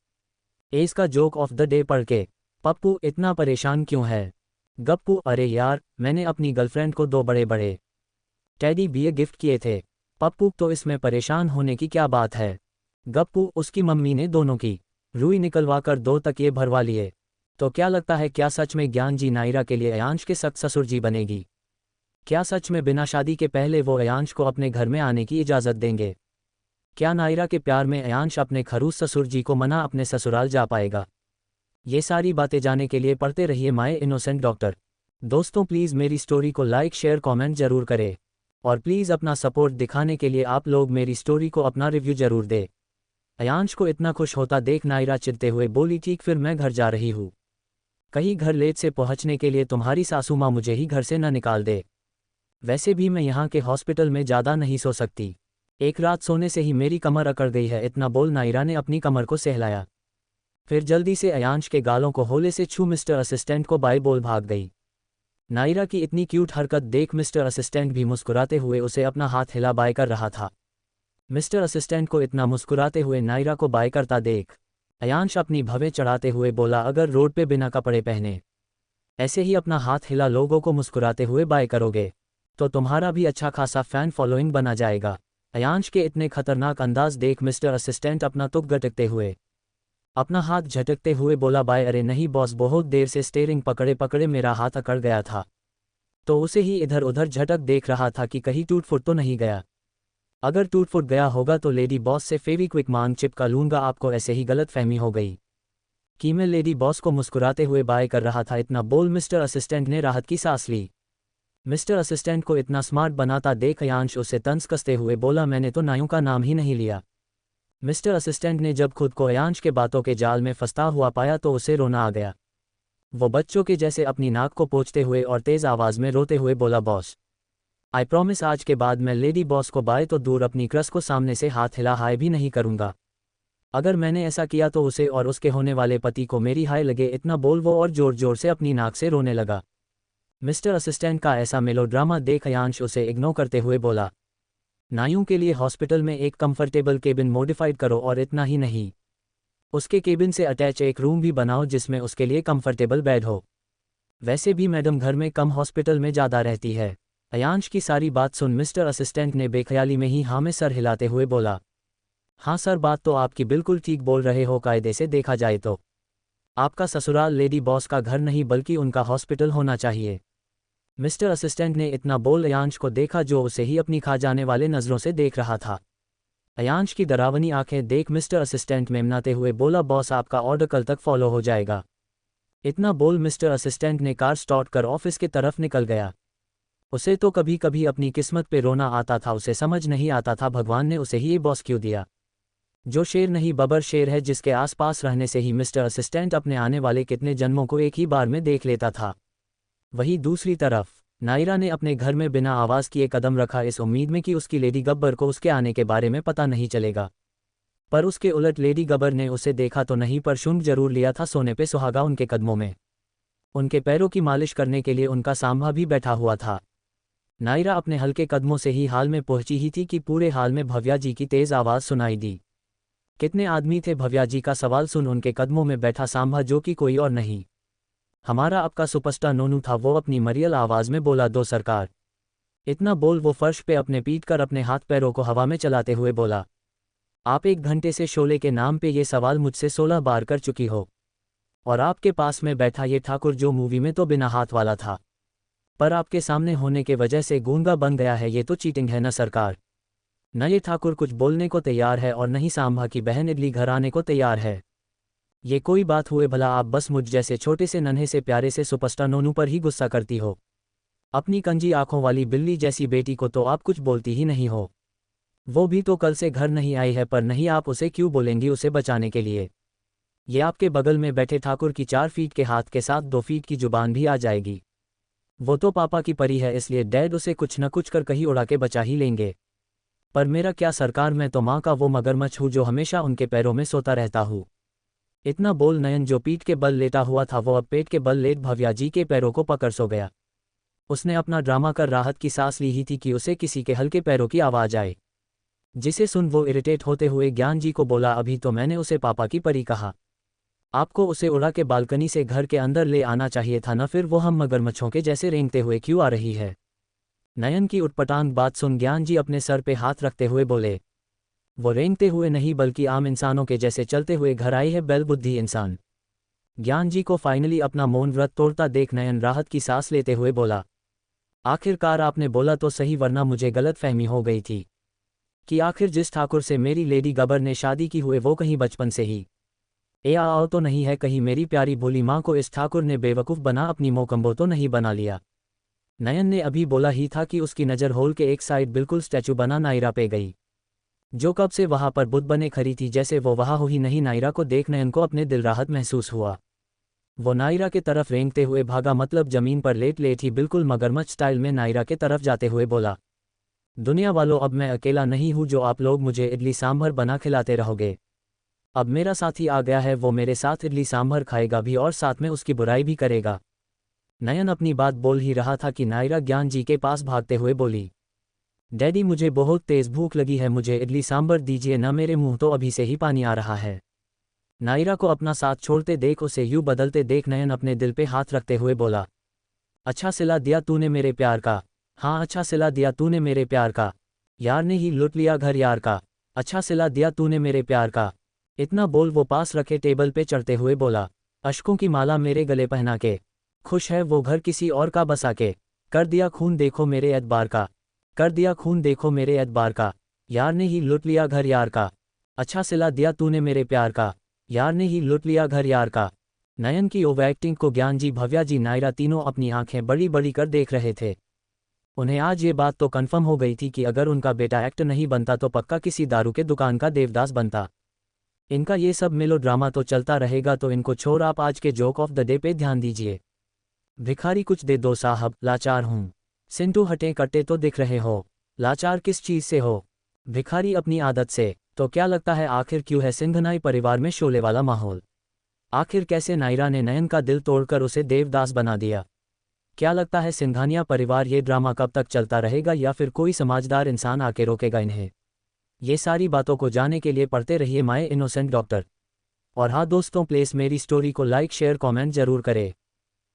एज का जोक ऑफ द डे पढ़ के पप्पू इतना परेशान क्यों है? गप्पू अरे यार, मैंने अपनी गर्लफ्रेंड को 2 बड़े बड़े टेडी बियर गिफ्ट किए थे। पप्पू तो इसमें परेशान होने की क्या बात है? गप्पू उसकी मम्मी ने दोनों की रुई निकलवा कर 2 तकिए भरवा लिए। तो क्या लगता है, क्या सच में ज्ञान जी नायरा के लिए अयांश के सख्त ससुर जी बनेगी? क्या सच में बिना शादी के पहले वो अयांश को अपने घर में आने की इजाज़त देंगे? क्या नायरा के प्यार में अयांश अपने खरूस ससुर जी को मना अपने ससुराल जा पाएगा? ये सारी बातें जानने के लिए पढ़ते रहिए माय इनोसेंट डॉक्टर। दोस्तों प्लीज़ मेरी स्टोरी को लाइक शेयर कमेंट जरूर करें, और प्लीज़ अपना सपोर्ट दिखाने के लिए आप लोग मेरी स्टोरी को अपना रिव्यू जरूर दें। अयांश को इतना खुश होता देख नायरा चिढ़ते हुए बोली, ठीक फिर मैं घर जा रही हूँ। कहीं घर लेट से पहुँचने के लिए तुम्हारी सासू माँ मुझे ही घर से न निकाल दे। वैसे भी मैं यहाँ के हॉस्पिटल में ज़्यादा नहीं सो सकती, एक रात सोने से ही मेरी कमर अकड़ गई है। इतना बोल नायरा ने अपनी कमर को सहलाया, फिर जल्दी से अयांश के गालों को होले से छू मिस्टर असिस्टेंट को बाय बोल भाग गई। नायरा की इतनी क्यूट हरकत देख मिस्टर असिस्टेंट भी मुस्कुराते हुए उसे अपना हाथ हिला बाय कर रहा था। मिस्टर असिस्टेंट को इतना मुस्कुराते हुए नायरा को बाय करता देख अयांश अपनी भवें चढ़ाते हुए बोला, अगर रोड पे बिना कपड़े पहने ऐसे ही अपना हाथ हिला लोगों को मुस्कुराते हुए बाय करोगे तो तुम्हारा भी अच्छा खासा फैन फॉलोइंग बना जाएगा। अयांश के इतने खतरनाक अंदाज देख मिस्टर असिस्टेंट अपना तुक गटकते हुए अपना हाथ झटकते हुए बोला, बाय अरे नहीं बॉस, बहुत देर से स्टीयरिंग पकड़े पकड़े मेरा हाथ अकड़ गया था, तो उसे ही इधर उधर झटक देख रहा था कि कहीं टूट फुट तो नहीं गया। अगर टूट फुट गया होगा तो लेडी बॉस से फेविक्विक मांग चिपका लूंगा। आपको ऐसे ही गलत फहमी हो गई कि मैं लेडी बॉस को मुस्कुराते हुए बाय कर रहा था। इतना बोल मिस्टर असिस्टेंट ने राहत की सांस ली। मिस्टर असिस्टेंट को इतना स्मार्ट बनाता देख अयांश उसे तंज कसते हुए बोला, मैंने तो नायों का नाम ही नहीं लिया। मिस्टर असिस्टेंट ने जब खुद को अयांश के बातों के जाल में फंसता हुआ पाया तो उसे रोना आ गया। वो बच्चों के जैसे अपनी नाक को पोंछते हुए और तेज़ आवाज़ में रोते हुए बोला, बॉस आई प्रॉमिस आज के बाद मैं लेडी बॉस को बाय तो दूर अपनी क्रस को सामने से हाथ हिला हाय भी नहीं करूंगा। अगर मैंने ऐसा किया तो उसे और उसके होने वाले पति को मेरी हाय लगे। इतना बोल वो और जोर जोर से अपनी नाक से रोने लगा। मिस्टर असिस्टेंट का ऐसा मेलोड्रामा देख अयांश उसे इग्नोर करते हुए बोला, नायों के लिए हॉस्पिटल में एक कंफर्टेबल केबिन मॉडिफाइड करो, और इतना ही नहीं उसके केबिन से अटैच एक रूम भी बनाओ जिसमें उसके लिए कंफर्टेबल बेड हो। वैसे भी मैडम घर में कम हॉस्पिटल में ज़्यादा रहती है। अयांश की सारी बात सुन मिस्टर असिस्टेंट ने बेख्याली में ही हाँ में सर हिलाते हुए बोला, हाँ सर बात तो आपकी बिल्कुल ठीक बोल रहे हो। कायदे से देखा जाए तो आपका ससुराल लेडी बॉस का घर नहीं बल्कि उनका हॉस्पिटल होना चाहिए। मिस्टर असिस्टेंट ने इतना बोल अयांश को देखा जो उसे ही अपनी खा जाने वाले नज़रों से देख रहा था। अयांश की डरावनी आंखें देख मिस्टर असिस्टेंट मेमनाते हुए बोला, बॉस आपका ऑर्डर कल तक फॉलो हो जाएगा। इतना बोल मिस्टर असिस्टेंट ने कार स्टार्ट कर ऑफिस की तरफ निकल गया। उसे तो कभी कभी अपनी किस्मत पे रोना आता था। उसे समझ नहीं आता था भगवान ने उसे ही ये बॉस क्यों दिया। जो शेर नहीं बबर शेर है, जिसके आसपास रहने से ही मिस्टर असिस्टेंट अपने आने वाले कितने जन्मों को एक ही बार में देख लेता था। वहीं दूसरी तरफ नायरा ने अपने घर में बिना आवाज़ किए कदम रखा, इस उम्मीद में कि उसकी लेडी गब्बर को उसके आने के बारे में पता नहीं चलेगा। पर उसके उलट लेडी गब्बर ने उसे देखा तो नहीं पर शुंग जरूर लिया था। सोने पे सुहागा उनके कदमों में उनके पैरों की मालिश करने के लिए उनका सांभा भी बैठा हुआ था। नायरा अपने हल्के कदमों से ही हाल में पहुंची ही थी कि पूरे हाल में भव्या जी की तेज़ आवाज़ सुनाई दी। कितने आदमी थे? भव्या जी का सवाल सुन उनके कदमों में बैठा सांभा, जो कि कोई और नहीं हमारा आपका सुपरस्टार नोनू था। वो अपनी मरियल आवाज़ में बोला, दो सरकार। इतना बोल वो फर्श पे अपने पीट कर अपने हाथ पैरों को हवा में चलाते हुए बोला, आप 1 घंटे से शोले के नाम पे ये सवाल मुझसे 16 बार कर चुकी हो, और आपके पास में बैठा ये ठाकुर जो मूवी में तो बिना हाथ वाला था पर आपके सामने होने के वजह से गूंगा बन गया है, ये तो चीटिंग है ना सरकार। न ये ठाकुर कुछ बोलने को तैयार है और न ही सांभा की बहन इडली घर आने को तैयार है। ये कोई बात हुए भला? आप बस मुझ जैसे छोटे से नन्हे से प्यारे से सुपरस्टार नोनू पर ही गुस्सा करती हो। अपनी कंजी आंखों वाली बिल्ली जैसी बेटी को तो आप कुछ बोलती ही नहीं हो। वो भी तो कल से घर नहीं आई है, पर नहीं आप उसे क्यों बोलेंगी उसे बचाने के लिए। ये आपके बगल में बैठे ठाकुर की 4 फीट के हाथ के साथ 2 फीट की जुबान भी आ जाएगी। वो तो पापा की परी है, इसलिए डैड उसे कुछ न कुछ कर कहीं उड़ा के बचा ही लेंगे। पर मेरा क्या सरकार, मैं तो माँ का वो मगरमच्छ हूँ जो हमेशा उनके पैरों में सोता रहता हूँ। इतना बोल नयन, जो पीठ के बल लेटा हुआ था, वो अब पेट के बल लेट भव्या जी के पैरों को पकड़ सो गया। उसने अपना ड्रामा कर राहत की सांस ली ही थी कि उसे किसी के हल्के पैरों की आवाज़ आए, जिसे सुन वो इरिटेट होते हुए ज्ञान जी को बोला, अभी तो मैंने उसे पापा की परी कहा। आपको उसे उड़ा के बालकनी से घर के अंदर ले आना चाहिए था ना, फिर वो हम मगरमच्छों के जैसे रेंगते हुए क्यों आ रही है। नयन की उटपटांग बात सुन ज्ञान जी अपने सर पे हाथ रखते हुए बोले, वो रेंगते हुए नहीं बल्कि आम इंसानों के जैसे चलते हुए घर आई है, बैलबुद्धि इंसान। ज्ञान जी को फाइनली अपना मौन व्रत तोड़ता देख नयन राहत की सांस लेते हुए बोला, आखिरकार आपने बोला तो सही, वरना मुझे गलत फहमी हो गई थी कि आखिर जिस ठाकुर से मेरी लेडी गबर ने शादी की हुए वो कहीं बचपन से ही आओ तो नहीं है, कहीं मेरी प्यारी भोली माँ को इस ठाकुर ने बेवकूफ़ बना अपनी मोकम्बो तो नहीं बना लिया। नयन ने अभी बोला ही था कि उसकी नज़र होल के एक साइड बिल्कुल स्टैचू बना नायरा पे गई, जो कब से वहां पर बुत बने खड़ी थी, जैसे वो वहां हो ही नहीं। नायरा को देख नयन को अपने दिल राहत महसूस हुआ। वो नायरा के तरफ रेंगते हुए भागा, मतलब जमीन पर लेट लेट ही बिल्कुल मगरमच्छ स्टाइल में नायरा के तरफ जाते हुए बोला, दुनिया वालों, अब मैं अकेला नहीं हूँ जो आप लोग मुझे इडली सांभर बना खिलाते रहोगे। अब मेरा साथी आ गया है, वो मेरे साथ इडली सांभर खाएगा भी और साथ में उसकी बुराई भी करेगा। नयन अपनी बात बोल ही रहा था कि नायरा ज्ञान जी के पास भागते हुए बोली, डैडी मुझे बहुत तेज़ भूख लगी है, मुझे इडली सांभर दीजिए ना, मेरे मुंह तो अभी से ही पानी आ रहा है। नायरा को अपना साथ छोड़ते देख, उसे यूं बदलते देख नयन अपने दिल पे हाथ रखते हुए बोला, अच्छा सिला दिया तूने मेरे प्यार का, हाँ अच्छा सिला दिया तूने मेरे प्यार का, यार ने ही लुट लिया घर यार का, अच्छा सिला दिया तूने मेरे प्यार का। इतना बोल वो पास रखे टेबल पे चढ़ते हुए बोला, अश्कों की माला मेरे गले पहना के, खुश है वो घर किसी और का बसा के, कर दिया खून देखो मेरे एतबार का, कर दिया खून देखो मेरे एतबार का, यार ने ही लुट लिया घर यार का, अच्छा सिला दिया तूने मेरे प्यार का, यार ने ही लुट लिया घर यार का। नयन की ओवर एक्टिंग को ज्ञान जी, भव्या जी, नायरा तीनों अपनी आंखें बड़ी बड़ी कर देख रहे थे। उन्हें आज ये बात तो कन्फर्म हो गई थी कि अगर उनका बेटा एक्टर नहीं बनता तो पक्का किसी दारू के दुकान का देवदास बनता। इनका ये सब मेलो ड्रामा तो चलता रहेगा, तो इनको छोड़ आप आज के जोक ऑफ द डे पे ध्यान दीजिए। भिखारी कुछ दे दो साहब, लाचार हूँ। सिंटू हटे कट्टे तो दिख रहे हो, लाचार किस चीज़ से हो? भिखारी अपनी आदत से। तो क्या लगता है आखिर क्यों है सिंघनाई परिवार में शोले वाला माहौल? आखिर कैसे नायरा ने नयन का दिल तोड़कर उसे देवदास बना दिया? क्या लगता है सिंघानिया परिवार, ये ड्रामा कब तक चलता रहेगा या फिर कोई समझदार इंसान आके रोकेगा इन्हें? ये सारी बातों को जानने के लिए पढ़ते रहिए माय इनोसेंट डॉक्टर। और हाँ दोस्तों, प्लीज़ मेरी स्टोरी को लाइक शेयर कमेंट जरूर करें।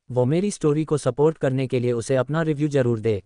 वो मेरी स्टोरी को सपोर्ट करने के लिए उसे अपना रिव्यू जरूर दे।